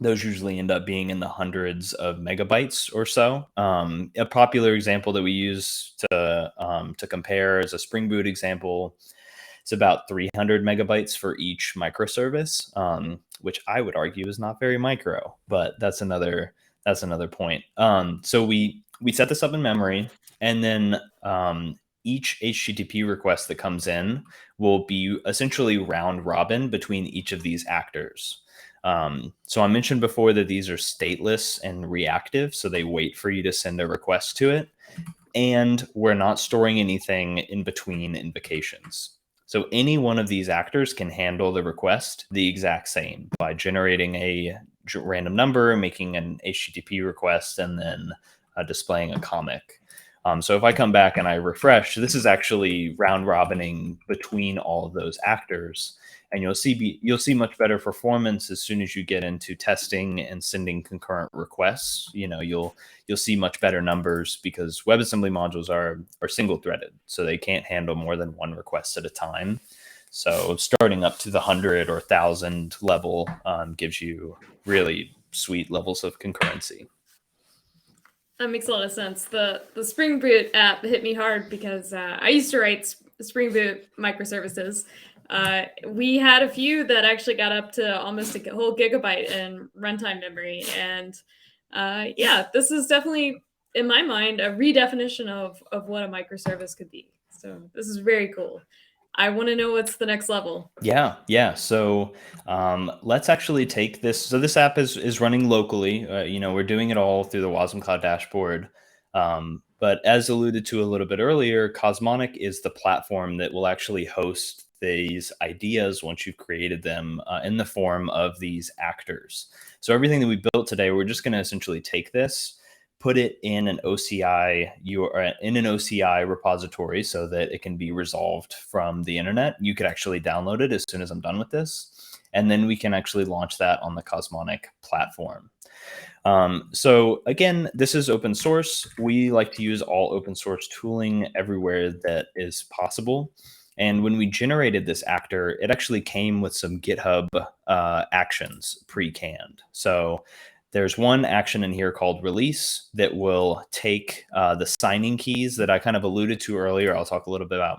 those usually end up being in the hundreds of megabytes or so. A popular example that we use to compare is a Spring Boot example. It's about 300 megabytes for each microservice, which I would argue is not very micro, but that's another point. So we set this up in memory, and then each HTTP request that comes in will be essentially round robin between each of these actors. So I mentioned before that these are stateless and reactive, so they wait for you to send a request to it, and we're not storing anything in between invocations. So any one of these actors can handle the request the exact same by generating a random number, making an HTTP request, and then displaying a comic. So if I come back and I refresh, this is actually round robining between all of those actors, and you'll see much better performance as soon as you get into testing and sending concurrent requests. You'll see much better numbers because WebAssembly modules are single threaded, so they can't handle more than one request at a time. So starting up to the 100 or 1,000 level gives you really sweet levels of concurrency.
That makes a lot of sense. The Spring Boot app hit me hard because I used to write Spring Boot microservices. We had a few that actually got up to almost a whole gigabyte in runtime memory. And this is definitely, in my mind, a redefinition of what a microservice could be. So this is very cool. I want to know what's the next level.
Yeah. So let's actually take this. So this app is running locally. We're doing it all through the Wasm Cloud dashboard. But as alluded to a little bit earlier, Cosmonic is the platform that will actually host these ideas once you've created them in the form of these actors. So everything that we built today, we're just going to essentially take this, put it in an OCI in an OCI repository so that it can be resolved from the internet. You could actually download it as soon as I'm done with this, and then we can actually launch that on the Cosmonic platform. So again, this is open source. We like to use all open source tooling everywhere that is possible. And when we generated this actor, it actually came with some GitHub actions pre-canned. So there's one action in here called release that will take the signing keys that I kind of alluded to earlier. I'll talk a little bit about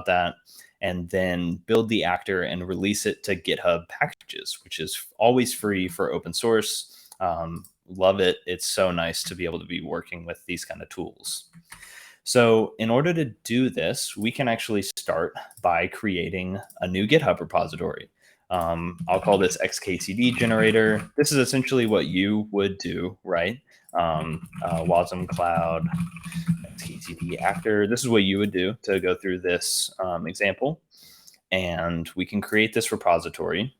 that, and then build the actor and release it to GitHub packages, which is always free for open source. Love it. It's so nice to be able to be working with these kind of tools. So in order to do this, we can actually start by creating a new GitHub repository. I'll call this Xkcd generator. This is essentially what you would do, right? Wasm Cloud Xkcd actor. This is what you would do to go through this example. And we can create this repository.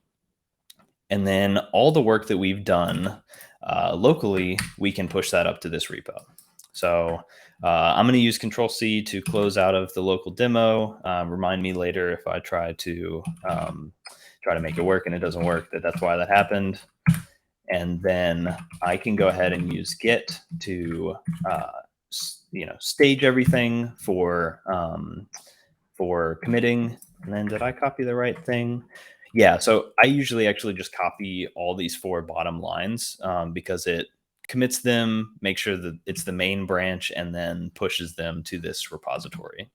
And then all the work that we've done locally, we can push that up to this repo. So I'm going to use Control-C to close out of the local demo. Remind me later if I try to make it work and it doesn't work, that's why that happened. And then I can go ahead and use Git to stage everything for committing. And then did I copy the right thing? Yeah, so I usually actually just copy all these 4 bottom lines because it commits them, makes sure that it's the main branch, and then pushes them to this repository.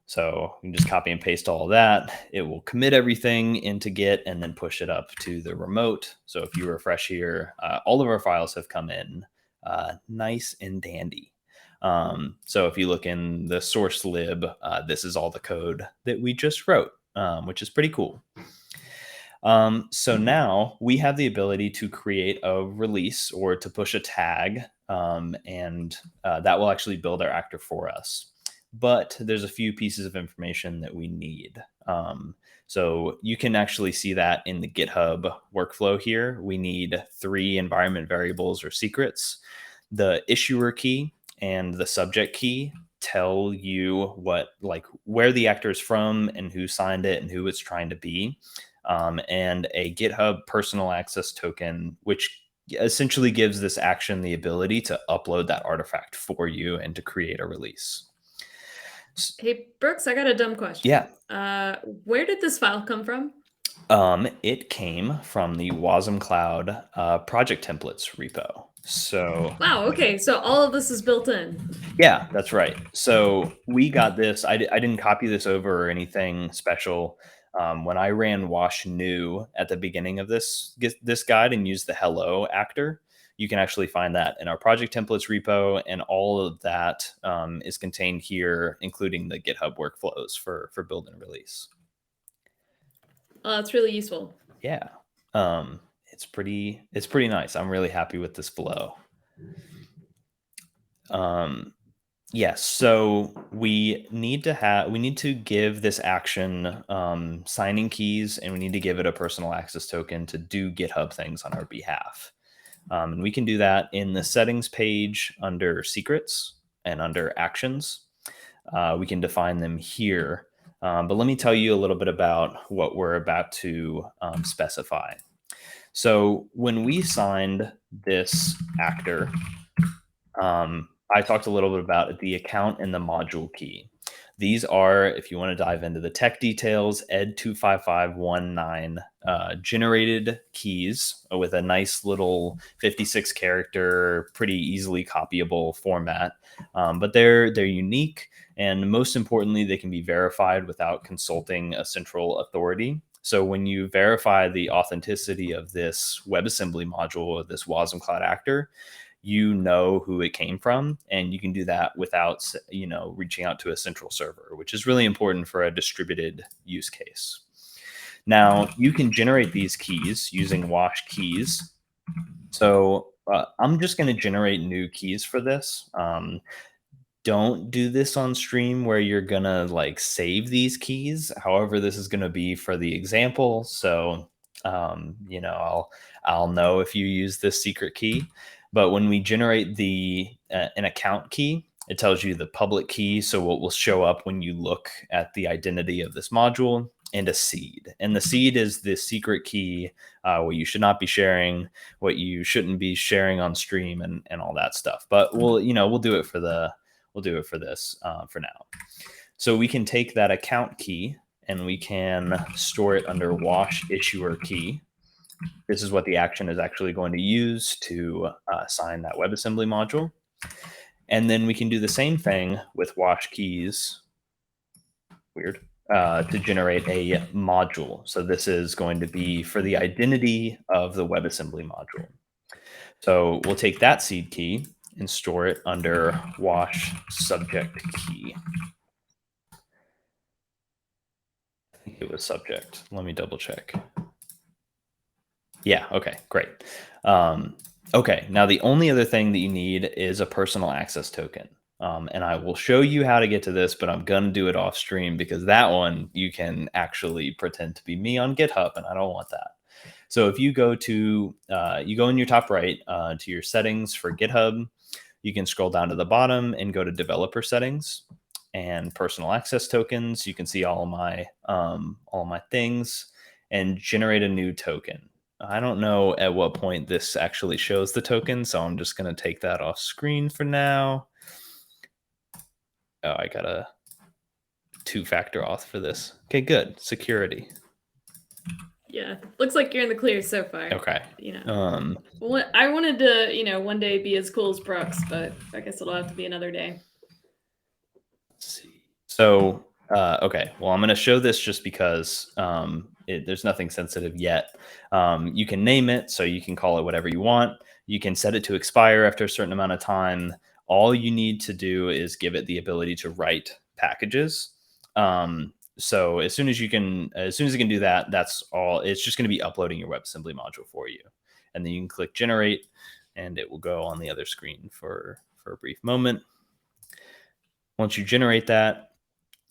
So you can just copy and paste all of that. It will commit everything into Git and then push it up to the remote. So if you refresh here, all of our files have come in nice and dandy. So if you look in the source lib, this is all the code that we just wrote, which is pretty cool. So now we have the ability to create a release or to push a tag, and that will actually build our actor for us. But there's a few pieces of information that we need. So you can actually see that in the GitHub workflow here. We need 3 environment variables or secrets. The issuer key and the subject key tell you where the actor is from and who signed it and who it's trying to be. And a GitHub personal access token, which essentially gives this action the ability to upload that artifact for you and to create a release.
Hey, Brooks, I got a dumb question.
Yeah.
Where did this file come from?
It came from the Wasm Cloud project templates repo. So
wow, okay, so all of this is built in.
Yeah, that's right. So we got this. I didn't copy this over or anything special. When I ran wash new at the beginning of this guide and used the hello actor, you can actually find that in our project templates repo, and all of that is contained here, including the GitHub workflows for build and release.
That's really useful.
Yeah, it's pretty nice. I'm really happy with this flow. Yes, so we need to give this action signing keys, and we need to give it a personal access token to do GitHub things on our behalf. And we can do that in the settings page under secrets and under actions. We can define them here. But let me tell you a little bit about what we're about to specify. So when we signed this actor, I talked a little bit about the account and the module key. These are, if you want to dive into the tech details, ed25519 generated keys with a nice little 56 character, pretty easily copyable format. But they're unique, and most importantly, they can be verified without consulting a central authority. So when you verify the authenticity of this WebAssembly module or this Wasm Cloud actor, you know who it came from, and you can do that without reaching out to a central server, which is really important for a distributed use case. Now you can generate these keys using wash keys. So I'm just going to generate new keys for this. Don't do this on stream where you're gonna save these keys. However, this is going to be for the example. So I'll know if you use this secret key. But when we generate an account key, it tells you the public key. So what will show up when you look at the identity of this module, and a seed. And the seed is the secret key, what you should not be sharing, what you shouldn't be sharing on stream, and all that stuff. But we'll do it for this for now. So we can take that account key and we can store it under wash issuer key. This is what the action is actually going to use to assign that WebAssembly module. And then we can do the same thing with wash keys. Weird. To generate a module. So this is going to be for the identity of the WebAssembly module. So we'll take that seed key and store it under wash subject key. I think it was subject. Let me double check. Yeah, okay, great. Okay, now the only other thing that you need is a personal access token. And I will show you how to get to this, but I'm going to do it off stream because that one you can actually pretend to be me on GitHub, and I don't want that. So if you go in your top right to your settings for GitHub, you can scroll down to the bottom and go to developer settings and personal access tokens. You can see all my things and generate a new token. I don't know at what point this actually shows the token, so I'm just going to take that off screen for now. Oh, I got a two-factor auth for this. Okay, good. Security.
Yeah, looks like you're in the clear so far.
Okay.
I wanted to, one day be as cool as Brooks, but I guess it'll have to be another day.
Let's see. So, okay. Well, I'm going to show this just because there's nothing sensitive yet. You can name it, so you can call it whatever you want. You can set it to expire after a certain amount of time. All you need to do is give it the ability to write packages. So as soon as it can do that, that's all. It's just going to be uploading your WebAssembly module for you. And then you can click generate, and it will go on the other screen for a brief moment. Once you generate that,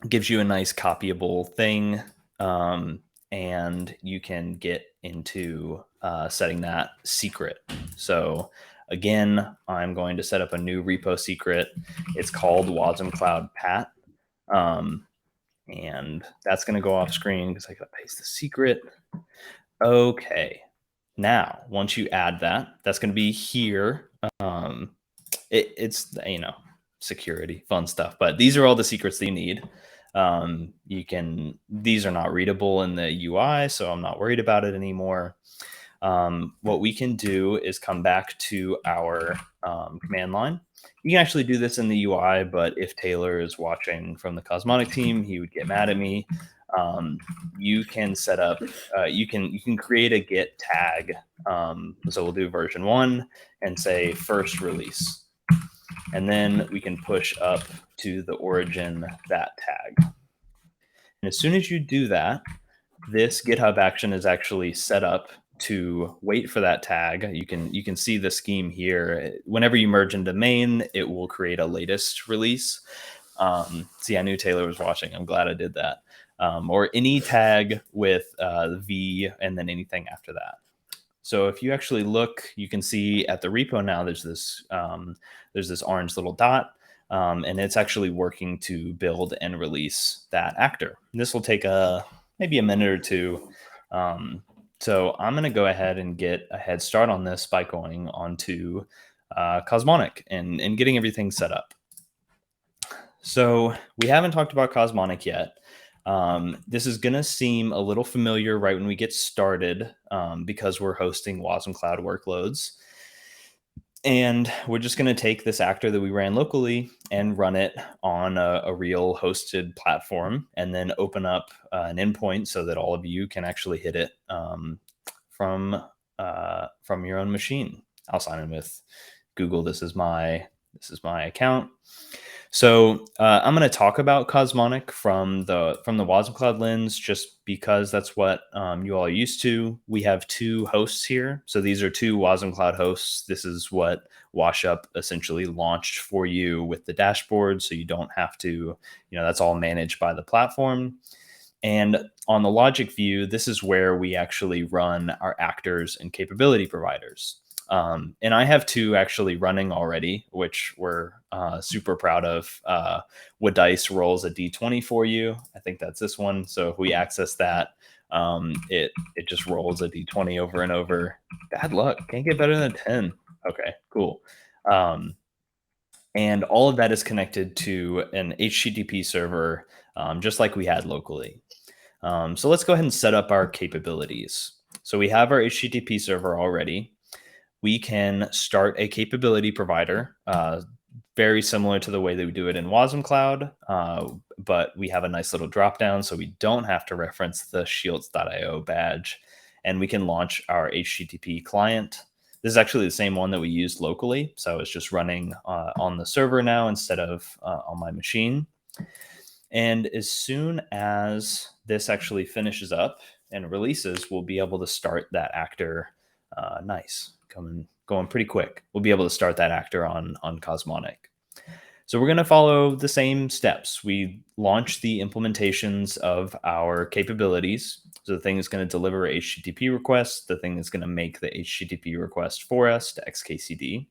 it gives you a nice copyable thing. And you can get into setting that secret. So again, I'm going to set up a new repo secret. It's called wasmcloudpat. And that's going to go off screen because I got to paste the secret. Okay. Now, once you add that, that's going to be here. It's security, fun stuff. But these are all the secrets that you need. These are not readable in the UI, so I'm not worried about it anymore. What we can do is come back to our command line. You can actually do this in the UI, but if Taylor is watching from the Cosmonic team, he would get mad at me. You can set up, you can create a Git tag. So we'll do version 1 and say first release. And then we can push up to the origin that tag. And as soon as you do that, this GitHub action is actually set up to wait for that tag. You can see the scheme here. Whenever you merge into main, it will create a latest release. See, I knew Taylor was watching. I'm glad I did that. Or any tag with V and then anything after that. So if you actually look, you can see at the repo now there's this orange little dot, and it's actually working to build and release that actor. And this will take maybe a minute or two. So I'm going to go ahead and get a head start on this by going onto Cosmonic and getting everything set up. So we haven't talked about Cosmonic yet. This is going to seem a little familiar right when we get started because we're hosting Wasm Cloud workloads. And we're just going to take this actor that we ran locally and run it on a real hosted platform, and then open up an endpoint so that all of you can actually hit it from your own machine. I'll sign in with Google. This is my account. So I'm going to talk about Cosmonic from the Wasm Cloud lens, just because that's what you all are used to. We have two hosts here. So these are two Wasm Cloud hosts. This is what WashUp essentially launched for you with the dashboard. So you don't have to, that's all managed by the platform. And on the logic view, this is where we actually run our actors and capability providers. And I have two actually running already, which we're super proud of. Dice rolls a d20 for you. I think that's this one. So if we access that, it just rolls a d20 over and over. Bad luck. Can't get better than a 10. Okay, cool. And all of that is connected to an HTTP server, just like we had locally. So let's go ahead and set up our capabilities. So we have our HTTP server already. We can start a capability provider, very similar to the way that we do it in Wasm Cloud, but we have a nice little dropdown, so we don't have to reference the shields.io badge, and we can launch our HTTP client. This is actually the same one that we used locally, so it's just running on the server now instead of on my machine. And as soon as this actually finishes up and releases, we'll be able to start that actor. Nice, going pretty quick. We'll be able to start that actor on Cosmonic. So we're going to follow the same steps. We launch the implementations of our capabilities. So the thing is going to deliver a HTTP request. The thing is going to make the HTTP request for us to Xkcd.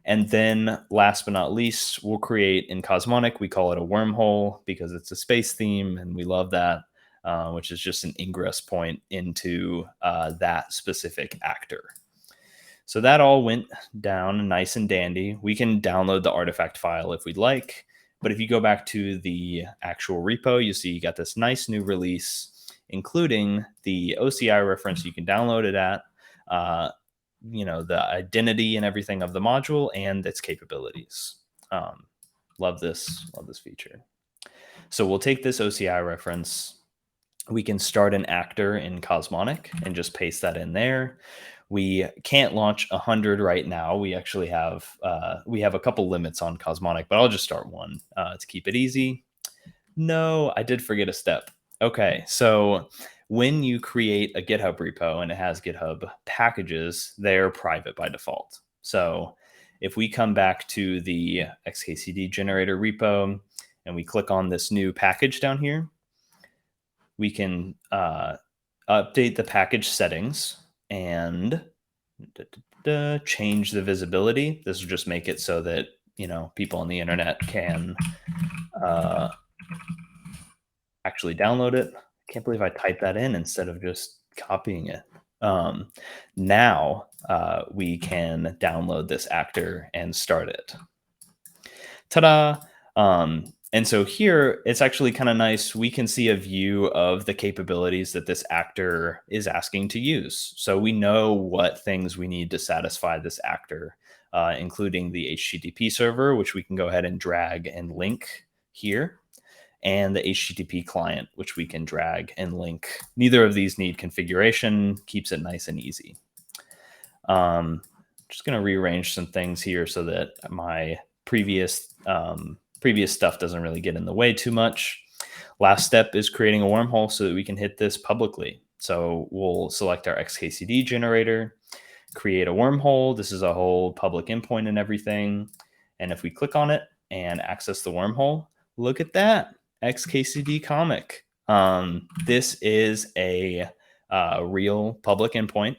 And then last but not least, we'll create in Cosmonic, we call it a wormhole because it's a space theme and we love that, which is just an ingress point into that specific actor. So that all went down nice and dandy. We can download the artifact file if we'd like, but if you go back to the actual repo, you see you got this nice new release, including the OCI reference you can download it at, the identity and everything of the module and its capabilities. Love this feature. So we'll take this OCI reference. We can start an actor in Cosmonic and just paste that in there. We can't launch 100 right now. We actually have a couple limits on Cosmonic, but I'll just start one to keep it easy. No, I did forget a step. Okay, so when you create a GitHub repo and it has GitHub packages, they're private by default. So if we come back to the Xkcd generator repo and we click on this new package down here, we can update the package settings and change the visibility. This will just make it so that people on the internet can actually download it. I can't believe I typed that in instead of just copying it. Now we can download this actor and start it. Ta-da! And so here, it's actually kind of nice. We can see a view of the capabilities that this actor is asking to use. So we know what things we need to satisfy this actor, including the HTTP server, which we can go ahead and drag and link here, and the HTTP client, which we can drag and link. Neither of these need configuration, keeps it nice and easy. Just going to rearrange some things here so that my previous stuff doesn't really get in the way too much. Last step is creating a wormhole so that we can hit this publicly. So we'll select our Xkcd generator, create a wormhole. This is a whole public endpoint and everything. And if we click on it and access the wormhole, look at that, Xkcd comic. This is a real public endpoint.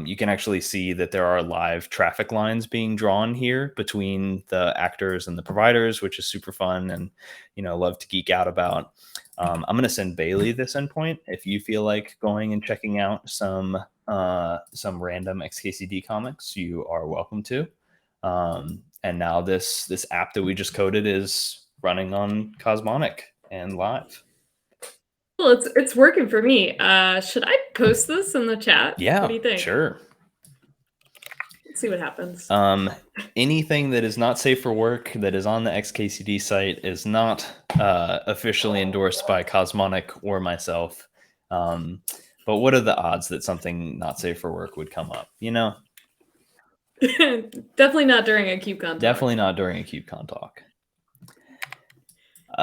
You can actually see that there are live traffic lines being drawn here between the actors and the providers, which is super fun and, love to geek out about. I'm going to send Bailey this endpoint. If you feel like going and checking out some random Xkcd comics, you are welcome to. And now this app that we just coded is running on Cosmonic and live.
Well, it's working for me. Should I post this in the chat?
Yeah,
what do you think?
Sure.
Let's see what happens.
Anything that is not safe for work that is on the Xkcd site is not officially endorsed by Cosmonic or myself. But what are the odds that something not safe for work would come up?
Definitely not during a KubeCon talk.
Definitely not during a KubeCon talk.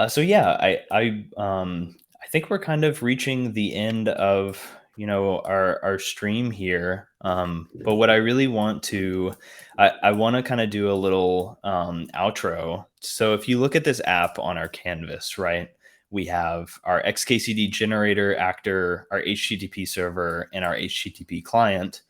So yeah, I think we're kind of reaching the end of our stream here. But what I really want to, I want to kind of do a little outro. So if you look at this app on our canvas, right, we have our Xkcd generator actor, our HTTP server, and our HTTP client.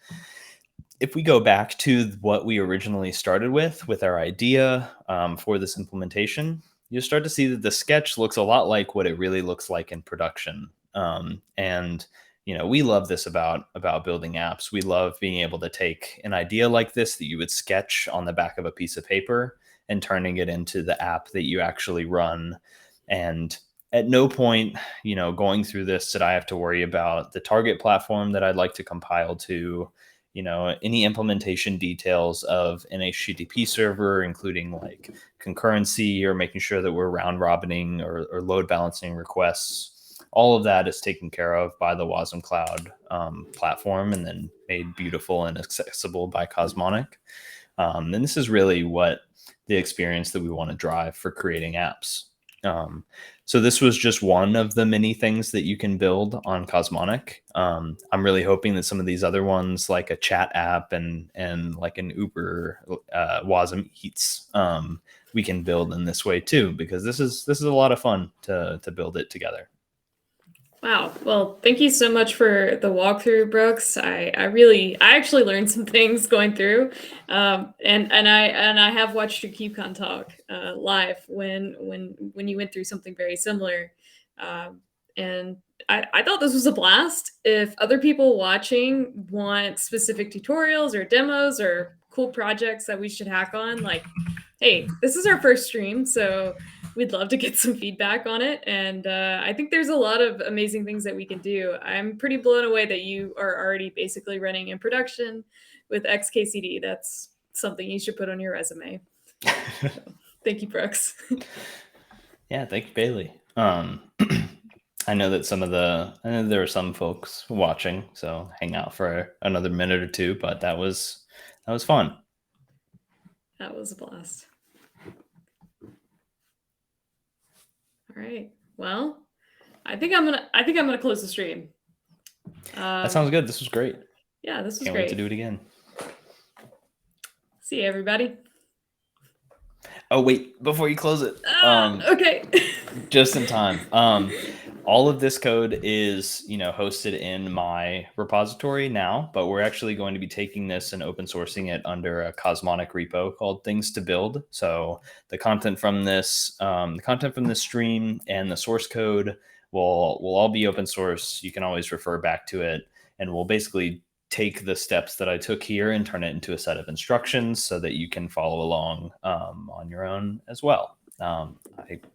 If we go back to what we originally started with our idea for this implementation, you'll start to see that the sketch looks a lot like what it really looks like in production. And we love this about building apps. We love being able to take an idea like this that you would sketch on the back of a piece of paper and turning it into the app that you actually run. And at no point, going through this, did I have to worry about the target platform that I'd like to compile to, any implementation details of an HTTP server, including like concurrency or making sure that we're round robining or load balancing requests. All of that is taken care of by the Wasm Cloud platform and then made beautiful and accessible by Cosmonic. And this is really what the experience that we want to drive for creating apps. So this was just one of the many things that you can build on Cosmonic. I'm really hoping that some of these other ones, like a chat app and like an Uber Wasm Eats, we can build in this way too, because this is a lot of fun to build it together.
Wow. Well, thank you so much for the walkthrough, Brooks. I actually learned some things going through, and I have watched your KubeCon talk live when you went through something very similar, and I thought this was a blast. If other people watching want specific tutorials or demos or cool projects that we should hack on, like, hey, this is our first stream, so we'd love to get some feedback on it. And I think there's a lot of amazing things that we can do. I'm pretty blown away that you are already basically running in production with Xkcd. That's something you should put on your resume. So, thank you, Brooks.
Yeah, thank you, Bailey. I know that I know there are some folks watching, so hang out for another minute or two, but that was fun.
That was a blast. All right. Well, I think I'm gonna close the stream.
That sounds good. This was great.
Yeah, this was
Can't
great.
wait to do it again.
See you, everybody.
Oh wait, before you close it,
okay.
just in time. All of this code is hosted in my repository now, but we're actually going to be taking this and open sourcing it under a Cosmonic repo called Things to Build. So the content from this stream and the source code will all be open source. You can always refer back to it, and we'll basically take the steps that I took here and turn it into a set of instructions so that you can follow along on your own as well. I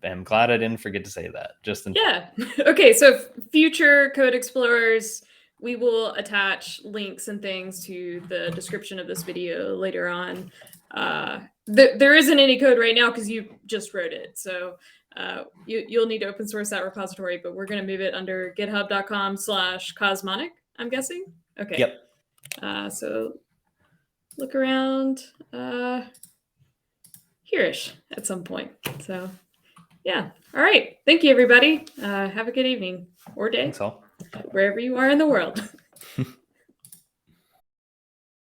am glad I didn't forget to say that. Just in
time. Okay, so future code explorers, we will attach links and things to the description of this video later on. There isn't any code right now because you just wrote it. So you'll need to open source that repository, but we're going to move it under github.com/cosmonic, I'm guessing. Okay.
Yep.
So look around here-ish at some point. So yeah. All right. Thank you, everybody. Have a good evening or day.
Thanks all.
Wherever you are in the world.